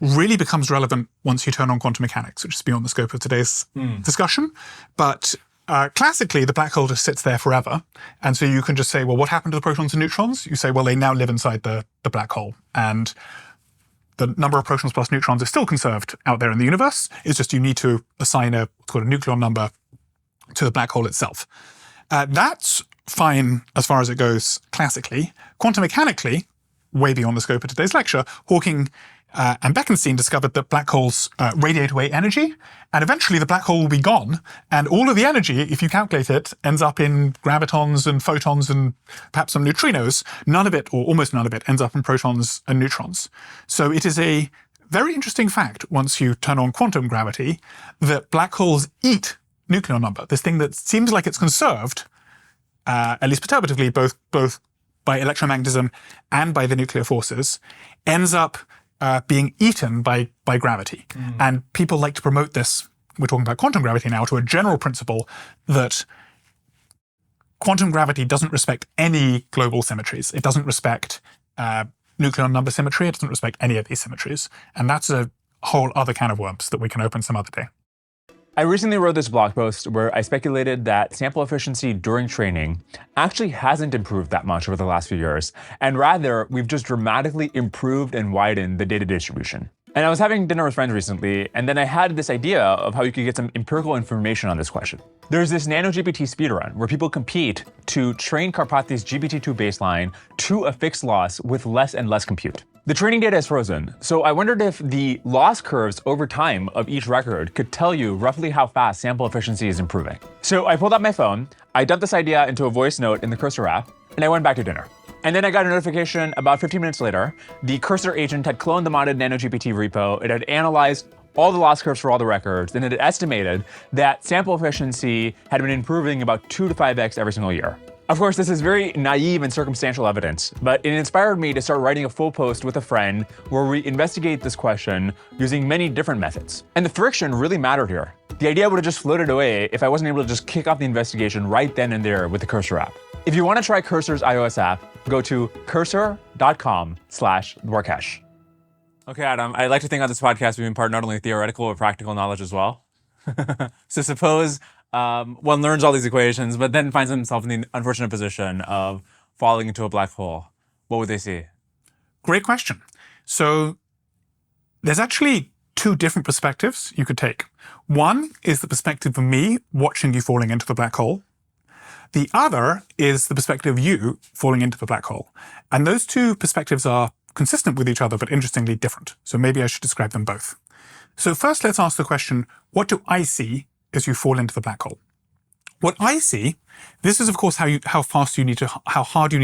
really becomes relevant once you turn on quantum mechanics, which is beyond the scope of today's discussion. But classically, the black hole just sits there forever. And so you can just say, well, what happened to the protons and neutrons? You say, well, they now live inside the black hole. And the number of protons plus neutrons is still conserved out there in the universe. It's just you need to assign what's called a nucleon number to the black hole itself. That's fine as far as it goes classically. Quantum mechanically, way beyond the scope of today's lecture, Hawking and Bekenstein discovered that black holes radiate away energy, and eventually the black hole will be gone, and all of the energy, if you calculate it, ends up in gravitons and photons and perhaps some neutrinos. None of it, or almost none of it, ends up in protons and neutrons. So it is a very interesting fact, once you turn on quantum gravity, that black holes eat nucleon number, this thing that seems like it's conserved, at least perturbatively, both by electromagnetism and by the nuclear forces, ends up being eaten by gravity. And people like to promote this, we're talking about quantum gravity now, to a general principle that quantum gravity doesn't respect any global symmetries. It doesn't respect nucleon number symmetry. It doesn't respect any of these symmetries. And that's a whole other can of worms that we can open some other day. I recently wrote this blog post where I speculated that sample efficiency during training actually hasn't improved that much over the last few years, and rather, we've just dramatically improved and widened the data distribution. And I was having dinner with friends recently, and then I had this idea of how you could get some empirical information on this question. There's this nano-GPT speedrun where people compete to train Karpathy's GPT-2 baseline to a fixed loss with less and less compute. The training data is frozen, so I wondered if the loss curves over time of each record could tell you roughly how fast sample efficiency is improving. So I pulled out my phone, I dumped this idea into a voice note in the Cursor app, and I went back to dinner. And then I got a notification about 15 minutes later. The Cursor agent had cloned the modded nano-GPT repo, it had analyzed all the loss curves for all the records, and it had estimated that sample efficiency had been improving about 2 to 5x every single year. Of course, this is very naive and circumstantial evidence, but it inspired me to start writing a full post with a friend where we investigate this question using many different methods. And the friction really mattered here. The idea would have just floated away if I wasn't able to just kick off the investigation right then and there with the Cursor app. If you want to try Cursor's iOS app, go to cursor.com/Dwarkesh. Okay, Adam, I like to think on this podcast we impart not only theoretical but practical knowledge as well. So suppose one learns all these equations, but then finds himself in the unfortunate position of falling into a black hole. What would they see? Great question. So there's actually two different perspectives you could take. One is the perspective of me watching you falling into the black hole. The other is the perspective of you falling into the black hole. And those two perspectives are consistent with each other, but interestingly different. So maybe I should describe them both. So first, let's ask the question, what do I see as you fall into the black hole? What I see, this is of course how hard you need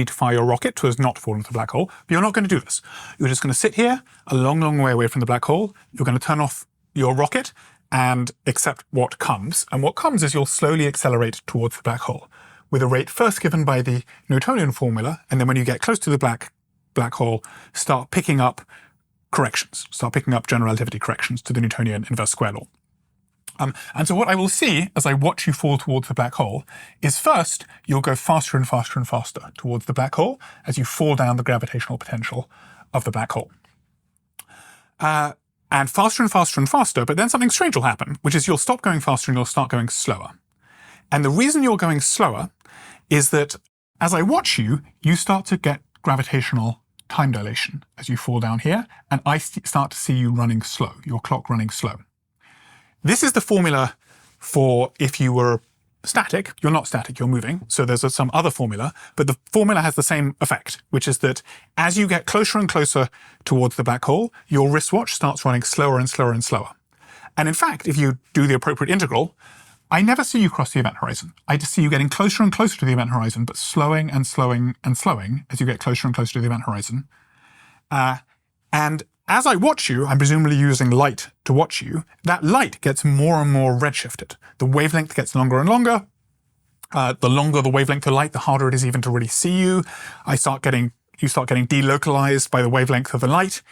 to fire your rocket to not fall into the black hole. But you're not going to do this. You're just going to sit here a long, long way away from the black hole. You're going to turn off your rocket and accept what comes. And what comes is you'll slowly accelerate towards the black hole with a rate first given by the Newtonian formula, and then when you get close to the black hole, start picking up corrections, start picking up general relativity corrections to the Newtonian inverse square law. And so what I will see as I watch you fall towards the black hole is first, you'll go faster and faster and faster towards the black hole as you fall down the gravitational potential of the black hole. And faster and faster and faster, but then something strange will happen, which is you'll stop going faster and you'll start going slower. And the reason you're going slower is that as I watch you, you start to get gravitational time dilation as you fall down here, and I start to see you running slow, your clock running slow. This is the formula for if you were static. You're not static, you're moving. So there's some other formula, but the formula has the same effect, which is that as you get closer and closer towards the black hole, your wristwatch starts running slower and slower and slower. And in fact, if you do the appropriate integral, I never see you cross the event horizon. I just see you getting closer and closer to the event horizon, but slowing and slowing and slowing as you get closer and closer to the event horizon. And as I watch you, I'm presumably using light to watch you, that light gets more and more redshifted. The wavelength gets longer and longer. The longer the wavelength of light, the harder it is even to really see you. You start getting delocalized by the wavelength of the light.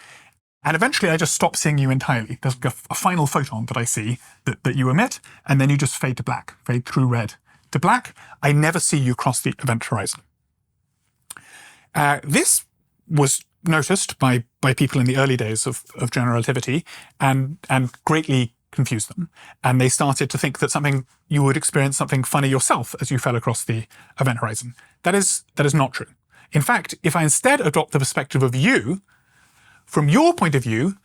And eventually I just stop seeing you entirely. There's a final photon that I see that you emit, and then you just fade to black, fade through red to black. I never see you cross the event horizon. This was noticed by people in the early days of general relativity and greatly confused them. And they started to think that you would experience something funny yourself as you fell across the event horizon. That is not true. In fact, if I instead adopt the perspective of you, from your point of view,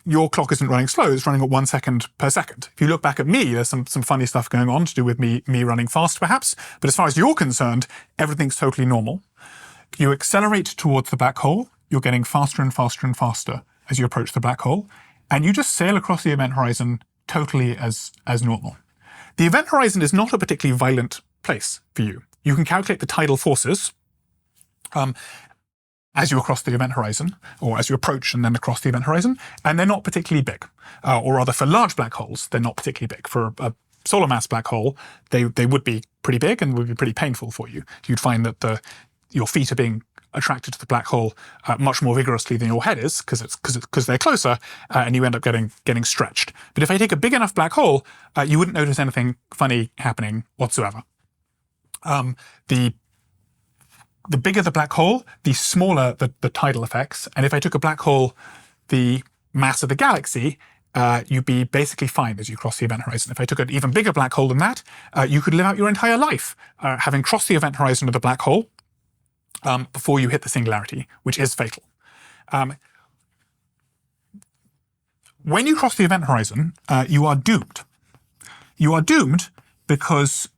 your clock isn't running slow, it's running at 1 second per second. If you look back at me, there's some funny stuff going on to do with me running fast, perhaps. But as far as you're concerned, everything's totally normal. You accelerate towards the black hole, you're getting faster and faster and faster as you approach the black hole, and you just sail across the event horizon totally as normal. The event horizon is not a particularly violent place for you. You can calculate the tidal forces as you across the event horizon, or as you approach and then across the event horizon, and they're not particularly big. Or rather, for large black holes, they're not particularly big. For a solar mass black hole, they would be pretty big and would be pretty painful for you. You'd find that your feet are being attracted to the black hole much more vigorously than your head is, because they're closer, and you end up getting stretched. But if I take a big enough black hole, you wouldn't notice anything funny happening whatsoever. The bigger the black hole, the smaller the tidal effects. And if I took a black hole the mass of the galaxy, you'd be basically fine as you cross the event horizon. If I took an even bigger black hole than that, you could live out your entire life having crossed the event horizon of the black hole before you hit the singularity, which is fatal. When you cross the event horizon, you are doomed. You are doomed because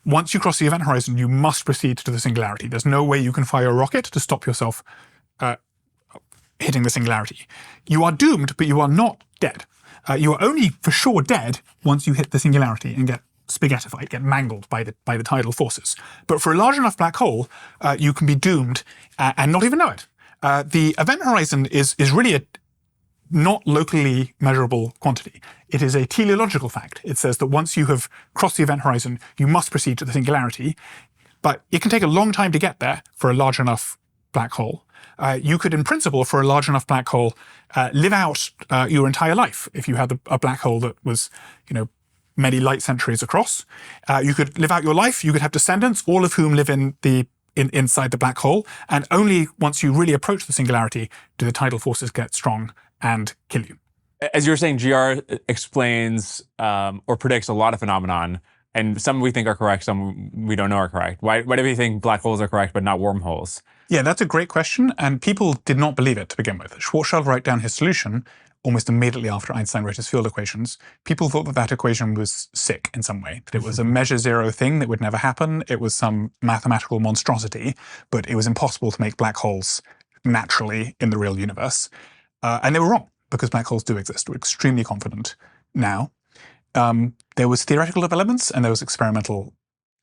once you cross the event horizon, you must proceed to the singularity. There's no way you can fire a rocket to stop yourself hitting the singularity. You are doomed, but you are not dead. You are only for sure dead once you hit the singularity and get spaghettified, get mangled by the tidal forces. But for a large enough black hole, you can be doomed and not even know it. The event horizon is really a not locally measurable quantity. It is a teleological fact. It says that once you have crossed the event horizon, you must proceed to the singularity, but it can take a long time to get there for a large enough black hole. You could, in principle, for a large enough black hole, live out your entire life. If you had a black hole that was, many light centuries across, you could live out your life. You could have descendants, all of whom live inside the black hole, and only once you really approach the singularity do the tidal forces get strong and kill you. As you were saying, GR explains or predicts a lot of phenomenon, and some we think are correct, some we don't know are correct. Why do we think black holes are correct but not wormholes? Yeah, that's a great question, and people did not believe it to begin with. Schwarzschild wrote down his solution almost immediately after Einstein wrote his field equations. People thought that equation was sick in some way, that it was a measure zero thing that would never happen. It was some mathematical monstrosity, but it was impossible to make black holes naturally in the real universe. And they were wrong, because black holes do exist. We're extremely confident now. There was theoretical developments and there was experimental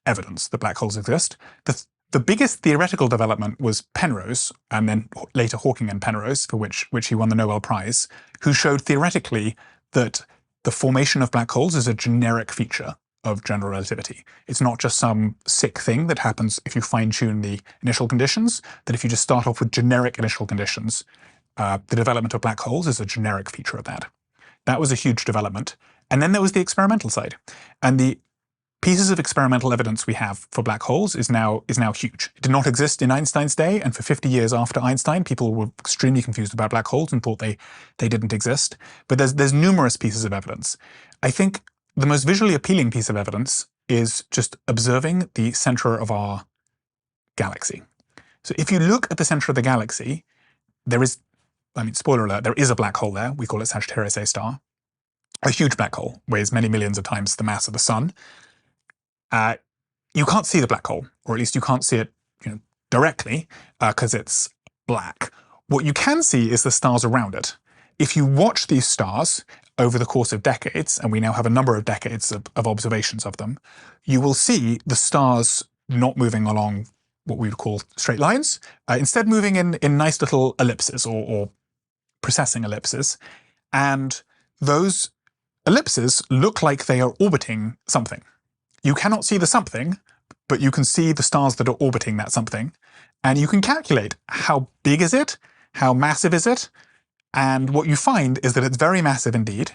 evidence that black holes exist. The biggest theoretical development was Penrose, and then later Hawking and Penrose, for which he won the Nobel Prize, who showed theoretically that the formation of black holes is a generic feature of general relativity. It's not just some sick thing that happens if you fine-tune the initial conditions, that if you just start off with generic initial conditions, the development of black holes is a generic feature of that. That was a huge development. And then there was the experimental side. And the pieces of experimental evidence we have for black holes is now huge. It did not exist in Einstein's day, and for 50 years after Einstein, people were extremely confused about black holes and thought they didn't exist. But there's numerous pieces of evidence. I think the most visually appealing piece of evidence is just observing the center of our galaxy. So if you look at the center of the galaxy, spoiler alert, there is a black hole there. We call it Sagittarius A star. A huge black hole, weighs many millions of times the mass of the sun. You can't see the black hole, or at least you can't see it directly, because it's black. What you can see is the stars around it. If you watch these stars over the course of decades, and we now have a number of decades of observations of them, you will see the stars not moving along what we would call straight lines, instead moving in nice little ellipses or precessing ellipses. And those ellipses look like they are orbiting something. You cannot see the something, but you can see the stars that are orbiting that something. And you can calculate how big is it, how massive is it, and what you find is that it's very massive indeed,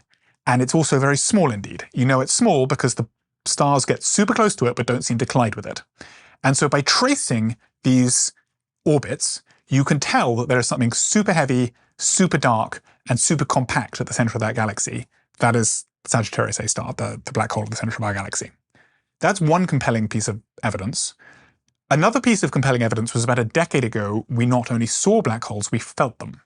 and it's also very small indeed. You know it's small because the stars get super close to it but don't seem to collide with it. And so by tracing these orbits, you can tell that there is something super heavy, super dark, and super compact at the center of that galaxy. That is Sagittarius A star, the black hole at the center of our galaxy. That's one compelling piece of evidence. Another piece of compelling evidence was about a decade ago, we not only saw black holes, we felt them.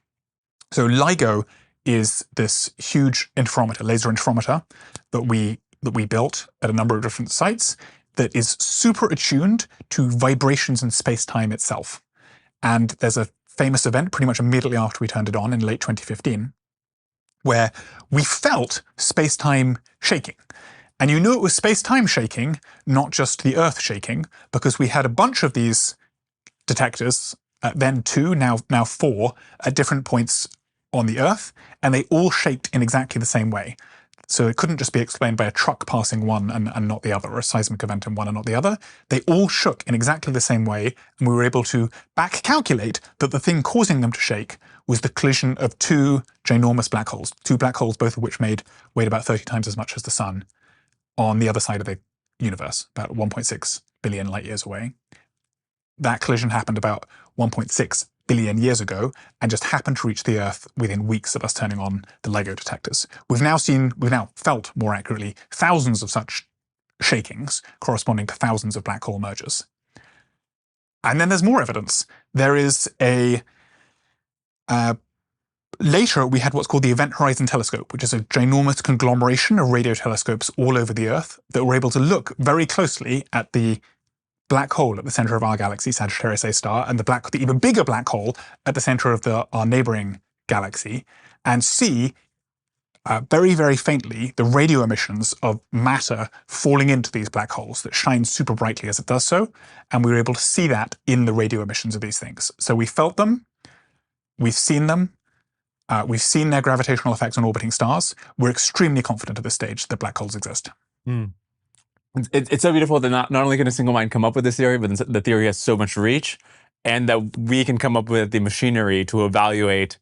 So LIGO is this huge interferometer, laser interferometer, that we built at a number of different sites that is super attuned to vibrations in space-time itself. And there's a famous event pretty much immediately after we turned it on in late 2015, where we felt space-time shaking. And you knew it was space-time shaking, not just the Earth shaking, because we had a bunch of these detectors, then 2, now 4, at different points on the Earth, and they all shaked in exactly the same way. So it couldn't just be explained by a truck passing one and not the other, or a seismic event in one and not the other. They all shook in exactly the same way, and we were able to back calculate that the thing causing them to shake was the collision of 2 ginormous black holes, 2 black holes, both of which weighed about 30 times as much as the sun, on the other side of the universe, about 1.6 billion light years away. That collision happened about 1.6 billion years ago and just happened to reach the Earth within weeks of us turning on the LIGO detectors. We've now felt, more accurately, thousands of such shakings corresponding to thousands of black hole mergers. And then there's more evidence. There is later, we had what's called the Event Horizon Telescope, which is a ginormous conglomeration of radio telescopes all over the Earth that were able to look very closely at the black hole at the center of our galaxy, Sagittarius A star, and the even bigger black hole at the center of our neighboring galaxy, and see very, very faintly the radio emissions of matter falling into these black holes that shine super brightly as it does so. And we were able to see that in the radio emissions of these things. So we felt them, we've seen them, we've seen their gravitational effects on orbiting stars. We're extremely confident at this stage that black holes exist. It's so beautiful that not only can a single mind come up with this theory, but the theory has so much reach, and that we can come up with the machinery to evaluate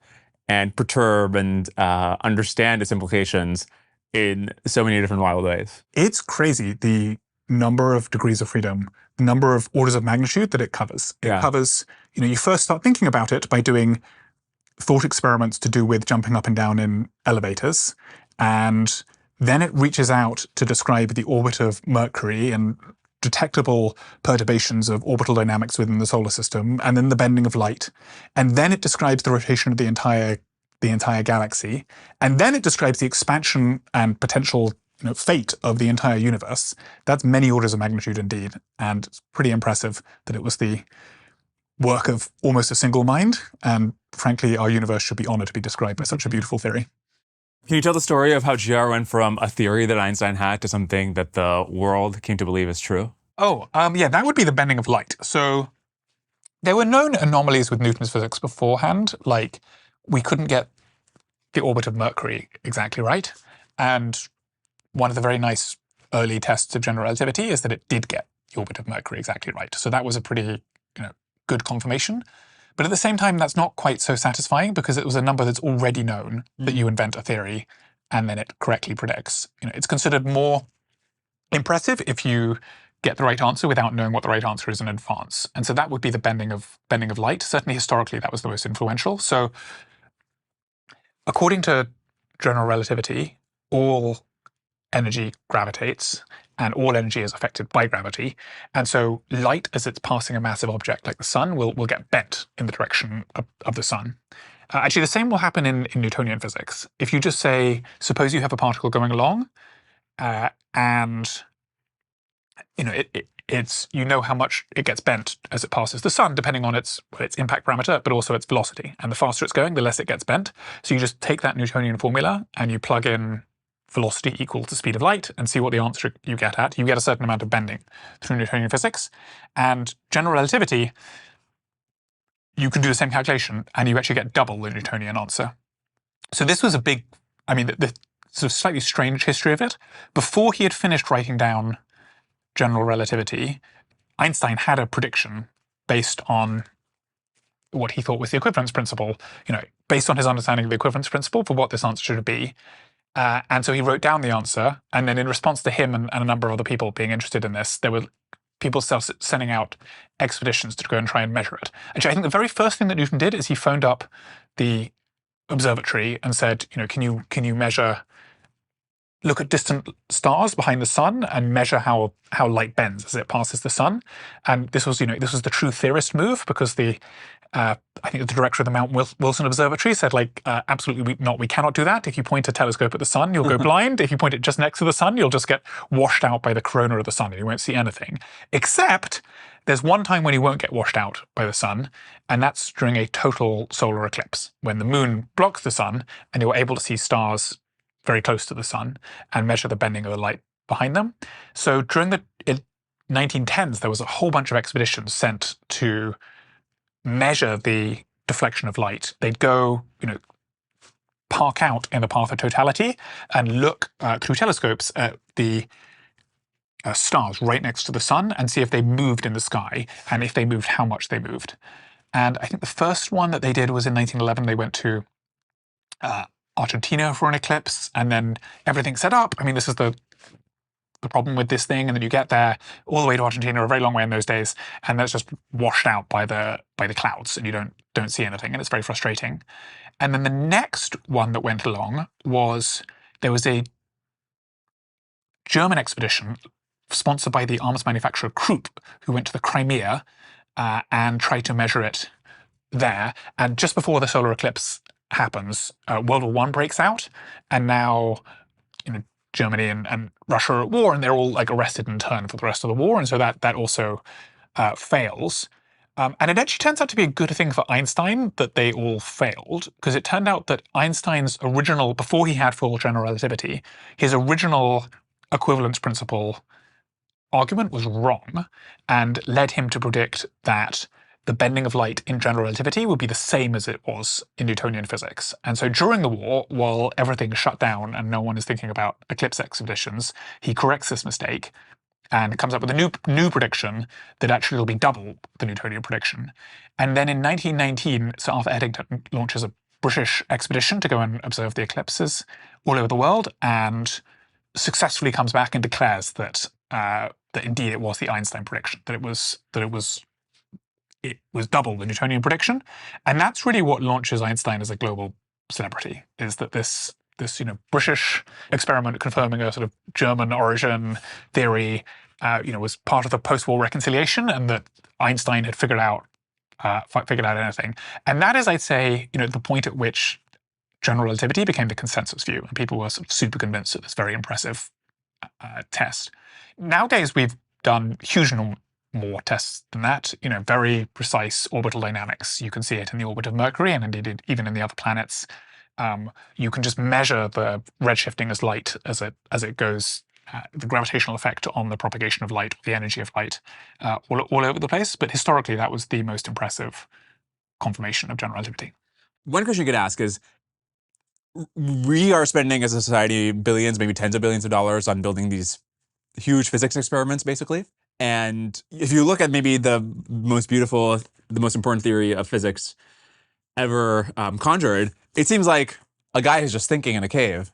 and perturb and understand its implications in so many different wild ways. It's crazy, the number of degrees of freedom, the number of orders of magnitude that it covers. It covers, you first start thinking about it by doing thought experiments to do with jumping up and down in elevators, and then it reaches out to describe the orbit of Mercury and detectable perturbations of orbital dynamics within the solar system, and then the bending of light. And then it describes the rotation of the entire galaxy. And then it describes the expansion and potential fate of the entire universe. That's many orders of magnitude indeed. And it's pretty impressive that it was the work of almost a single mind. And frankly, our universe should be honored to be described by such a beautiful theory. Can you tell the story of how GR went from a theory that Einstein had to something that the world came to believe is true? Yeah, that would be the bending of light. So there were known anomalies with Newton's physics beforehand, like we couldn't get the orbit of Mercury exactly right. And one of the very nice early tests of general relativity is that it did get the orbit of Mercury exactly right. So that was a pretty good confirmation. But at the same time, that's not quite so satisfying because it was a number that's already known that you invent a theory and then it correctly predicts. It's considered more impressive if you get the right answer without knowing what the right answer is in advance. And so that would be the bending of light. Certainly historically, that was the most influential. So according to general relativity, all energy gravitates and all energy is affected by gravity. And so light, as it's passing a massive object like the sun, will get bent in the direction of the sun. Actually, the same will happen in Newtonian physics. If you just say, suppose you have a particle going along, and it's how much it gets bent as it passes the sun, depending on its impact parameter, but also its velocity. And the faster it's going, the less it gets bent. So you just take that Newtonian formula and you plug in velocity equal to speed of light and see what the answer you get at. You get a certain amount of bending through Newtonian physics. And general relativity, you can do the same calculation and you actually get double the Newtonian answer. So this was the sort of slightly strange history of it. Before he had finished writing down general relativity, Einstein had a prediction based on what he thought was the equivalence principle, based on his understanding of the equivalence principle for what this answer should be. And so he wrote down the answer, and then in response to him and a number of other people being interested in this, there were people sending out expeditions to go and try and measure it. Actually, I think the very first thing that Newton did is he phoned up the observatory and said, can you look at distant stars behind the sun and measure how light bends as it passes the sun. And this was the true theorist move because I think the director of the Mount Wilson Observatory said, absolutely not, we cannot do that. If you point a telescope at the sun, you'll go blind. If you point it just next to the sun, you'll just get washed out by the corona of the sun and you won't see anything. Except there's one time when you won't get washed out by the sun, and that's during a total solar eclipse, when the moon blocks the sun and you're able to see stars very close to the sun and measure the bending of the light behind them. So during the 1910s, there was a whole bunch of expeditions sent to measure the deflection of light. They'd go, park out in the path of totality and look through telescopes at the stars right next to the sun and see if they moved in the sky, and if they moved, how much they moved. And I think the first one that they did was in 1911. They went to Argentina for an eclipse, and then everything set up. This is the problem with this thing, and then you get there all the way to Argentina, a very long way in those days, and then it's just washed out by the clouds, and you don't see anything, and it's very frustrating. And then the next one that went along was there was a German expedition sponsored by the arms manufacturer Krupp, who went to the Crimea and tried to measure it there. And just before the solar eclipse happens, World War I breaks out, and now Germany and Russia are at war, and they're all arrested and interned for the rest of the war, and so that also fails. And it actually turns out to be a good thing for Einstein that they all failed, because it turned out that Einstein's original, before he had full general relativity, his original equivalence principle argument was wrong and led him to predict that the bending of light in general relativity would be the same as it was in Newtonian physics. And so during the war, while everything shut down and no one is thinking about eclipse expeditions, he corrects this mistake and comes up with a new prediction that actually will be double the Newtonian prediction. And then in 1919, Sir Arthur Eddington launches a British expedition to go and observe the eclipses all over the world, and successfully comes back and declares that indeed it was the Einstein prediction, that it was double the Newtonian prediction. And that's really what launches Einstein as a global celebrity, is that this British experiment confirming a sort of German origin theory, was part of the post-war reconciliation, and that Einstein had figured out anything. And that is, I'd say, the point at which general relativity became the consensus view, and people were sort of super convinced of this very impressive test. Nowadays, we've done huge more tests than that, very precise orbital dynamics. You can see it in the orbit of Mercury, and indeed even in the other planets. You can just measure the redshifting as light as it goes the gravitational effect on the propagation of light, the energy of light, all over the place. But historically, that was the most impressive confirmation of general relativity. One question you could ask is, we are spending as a society billions, maybe tens of billions of dollars on building these huge physics experiments, basically. And if you look at maybe the most beautiful, the most important theory of physics ever conjured, it seems like a guy who's just thinking in a cave.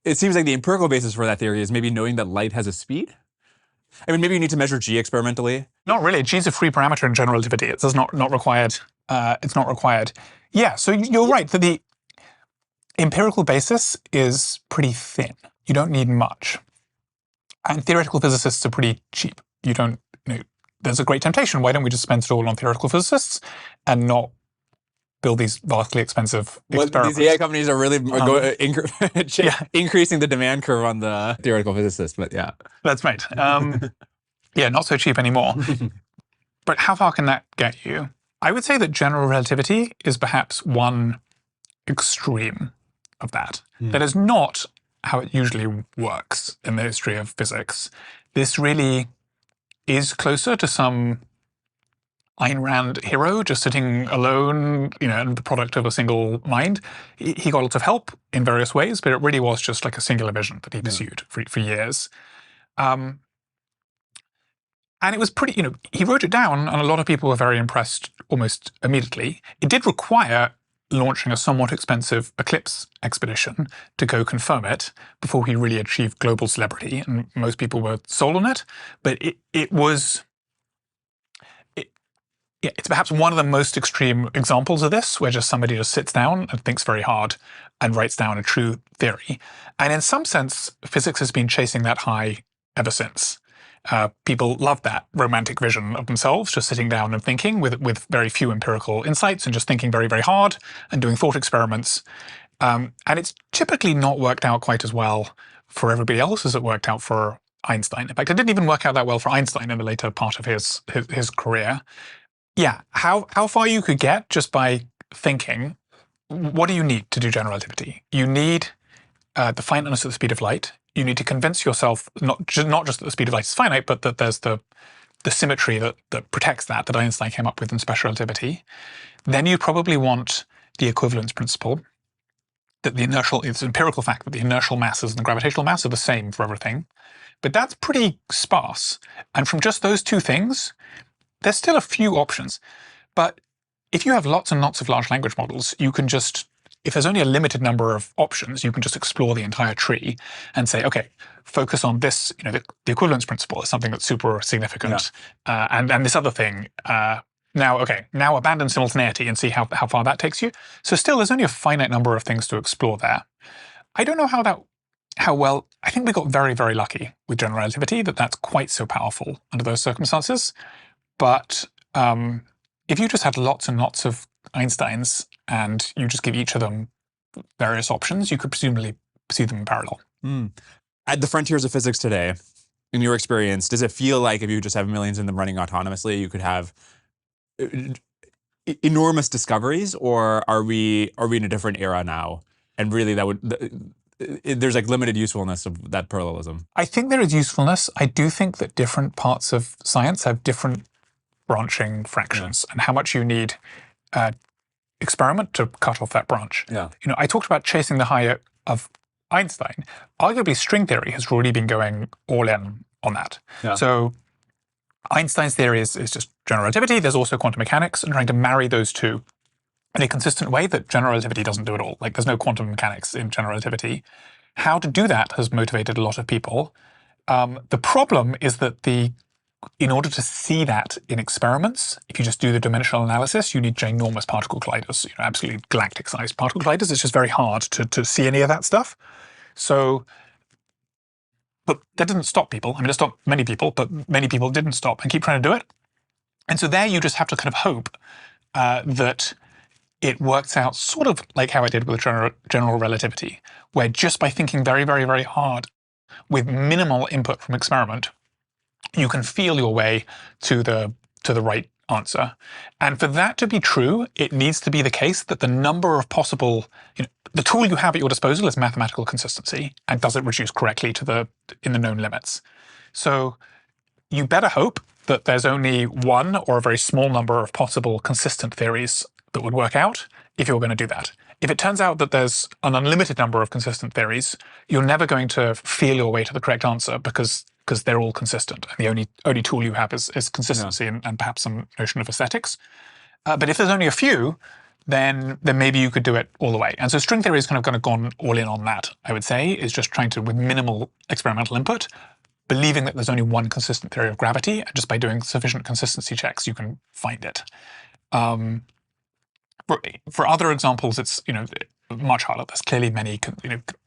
It seems like the empirical basis for that theory is maybe knowing that light has a speed. I mean, maybe you need to measure g experimentally. Not really. G is a free parameter in general relativity. It's not required. It's not required. Yeah, so you're right that the empirical basis is pretty thin. You don't need much. And theoretical physicists are pretty cheap. You don't, there's a great temptation. Why don't we just spend it all on theoretical physicists and not build these vastly expensive experiments? These AI companies are really increasing the demand curve on the theoretical physicists, but yeah. That's right. Yeah, not so cheap anymore. But how far can that get you? I would say that general relativity is perhaps one extreme of that. That is not how it usually works in the history of physics. This really is closer to some Ayn Rand hero just sitting alone, and the product of a single mind. He got lots of help in various ways, but it really was just like a singular vision that he pursued for years. And it was pretty, he wrote it down, and a lot of people were very impressed almost immediately. It did require launching a somewhat expensive eclipse expedition to go confirm it before he really achieved global celebrity, and most people were sold on it. But it's perhaps one of the most extreme examples of this, where just somebody just sits down and thinks very hard and writes down a true theory. And in some sense, physics has been chasing that high ever since. People love that romantic vision of themselves, just sitting down and thinking with very few empirical insights and just thinking very, very hard and doing thought experiments. And it's typically not worked out quite as well for everybody else as it worked out for Einstein. In fact, it didn't even work out that well for Einstein in the later part of his career. Yeah, how far you could get just by thinking, what do you need to do general relativity? You need the finiteness of the speed of light. You need to convince yourself not just that the speed of light is finite, but that there's the symmetry that protects that Einstein came up with in special relativity. Then you probably want the equivalence principle, that it's an empirical fact that the inertial masses and the gravitational mass are the same for everything. But that's pretty sparse. And from just those two things, there's still a few options. But if you have lots and lots of large language models, you can just, if there's only a limited number of options, you can just explore the entire tree and say, okay, focus on this, the equivalence principle is something that's super significant. Yeah. And this other thing, now abandon simultaneity and see how far that takes you. So still, there's only a finite number of things to explore there. I don't know how well, I think we got very, very lucky with general relativity that's quite so powerful under those circumstances. But if you just had lots and lots of Einsteins and you just give each of them various options, you could presumably see them in parallel. At the frontiers of physics today, in your experience, does it feel like if you just have millions of them running autonomously, you could have enormous discoveries, or are we in a different era now? And really, there's like limited usefulness of that parallelism. I think there is usefulness. I do think that different parts of science have different branching fractions, and how much you need experiment to cut off that branch. Yeah. I talked about chasing the high of Einstein. Arguably, string theory has really been going all in on that. Yeah. So Einstein's theory is just general relativity. There's also quantum mechanics, and trying to marry those two in a consistent way that general relativity doesn't do at all. Like, there's no quantum mechanics in general relativity. How to do that has motivated a lot of people. The problem is that in order to see that in experiments, if you just do the dimensional analysis, you need ginormous particle colliders, absolutely galactic-sized particle colliders. It's just very hard to see any of that stuff. So, but that didn't stop people. I mean, it stopped many people, but many people didn't stop and keep trying to do it. And so there you just have to kind of hope that it works out sort of like how I did with general relativity, where just by thinking very, very, very hard with minimal input from experiment, you can feel your way to the right answer. And for that to be true, it needs to be the case that the number of possible the tool you have at your disposal is mathematical consistency, and does it reduce correctly in the known limits? So you better hope that there's only one or a very small number of possible consistent theories that would work out if you're going to do that. If it turns out that there's an unlimited number of consistent theories, you're never going to feel your way to the correct answer because they're all consistent. And the only tool you have is consistency and perhaps some notion of aesthetics. But if there's only a few, then maybe you could do it all the way. And so string theory is kind of gone all in on that, I would say, is just trying to, with minimal experimental input, believing that there's only one consistent theory of gravity, and just by doing sufficient consistency checks, you can find it. For other examples, it's much harder. There's clearly many.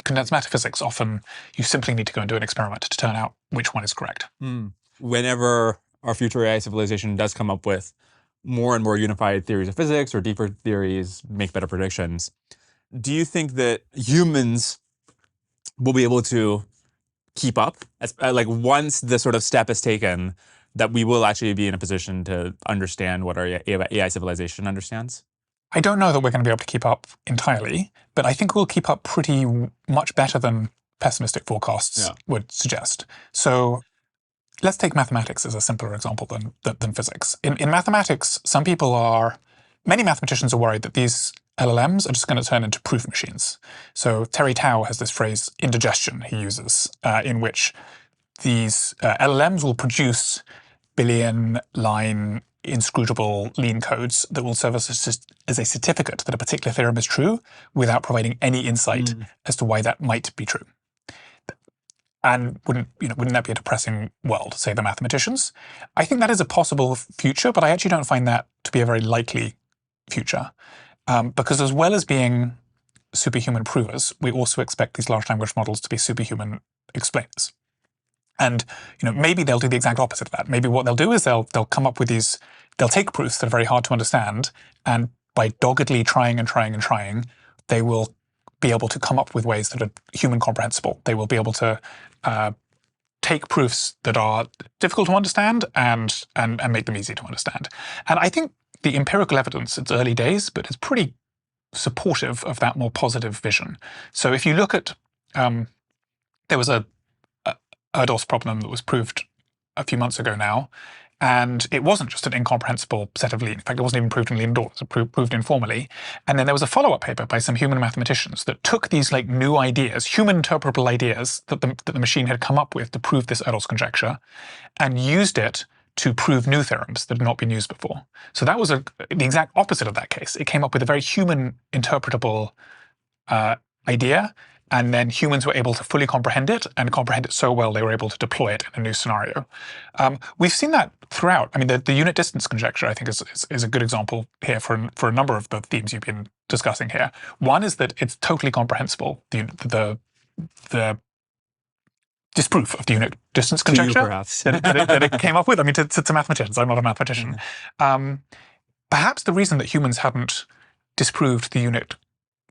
Condensed matter physics, often you simply need to go and do an experiment to turn out which one is correct. Whenever our future AI civilization does come up with more and more unified theories of physics or deeper theories, make better predictions, do you think that humans will be able to keep up? Like once the sort of step is taken, that we will actually be in a position to understand what our AI civilization understands? I don't know that we're going to be able to keep up entirely, but I think we'll keep up pretty much better than pessimistic forecasts would suggest. So let's take mathematics as a simpler example than physics. In mathematics, many mathematicians are worried that these LLMs are just going to turn into proof machines. So Terry Tao has this phrase, indigestion, he uses, in which these LLMs will produce billion-line inscrutable lean codes that will serve as a certificate that a particular theorem is true without providing any insight as to why that might be true. And wouldn't that be a depressing world, say the mathematicians? I think that is a possible future, but I actually don't find that to be a very likely future. Because as well as being superhuman provers, we also expect these large language models to be superhuman explainers. And maybe they'll do the exact opposite of that. Maybe what they'll do is they'll come up with they'll take proofs that are very hard to understand, and by doggedly trying and trying and trying, they will be able to come up with ways that are human comprehensible. They will be able to take proofs that are difficult to understand and make them easy to understand. And I think the empirical evidence, it's early days, but it's pretty supportive of that more positive vision. So if you look at, there was a Erdos problem that was proved a few months ago now, and it wasn't just an incomprehensible set of lean. In fact, it wasn't even proved in lean at all. It was proved informally. And then there was a follow-up paper by some human mathematicians that took these new ideas, human interpretable ideas that the machine had come up with to prove this Erdos conjecture, and used it to prove new theorems that had not been used before. So that was the exact opposite of that case. It came up with a very human interpretable idea, and then humans were able to fully comprehend it, and comprehend it so well they were able to deploy it in a new scenario. We've seen that throughout. I mean, the unit distance conjecture, I think, is a good example here for a number of the themes you've been discussing here. One is that it's totally comprehensible, the disproof of the unit distance conjecture to you, perhaps. that it came up with. I mean, to mathematicians. I'm not a mathematician. Perhaps the reason that humans hadn't disproved the unit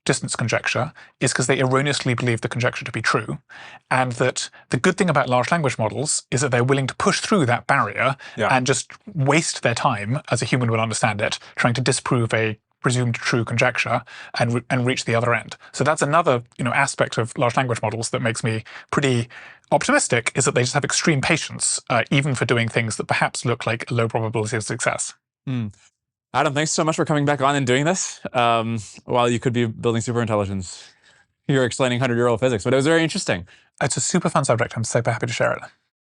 distance conjecture is because they erroneously believed the conjecture to be true, and that the good thing about large language models is that they're willing to push through that barrier and just waste their time, as a human would understand it, trying to disprove a presumed true conjecture and reach the other end. So that's another aspect of large language models that makes me pretty optimistic, is that they just have extreme patience, even for doing things that perhaps look like a low probability of success. Adam, thanks so much for coming back on and doing this. While you could be building superintelligence, you're explaining 100-year-old physics, but it was very interesting. It's a super fun subject. I'm super happy to share it.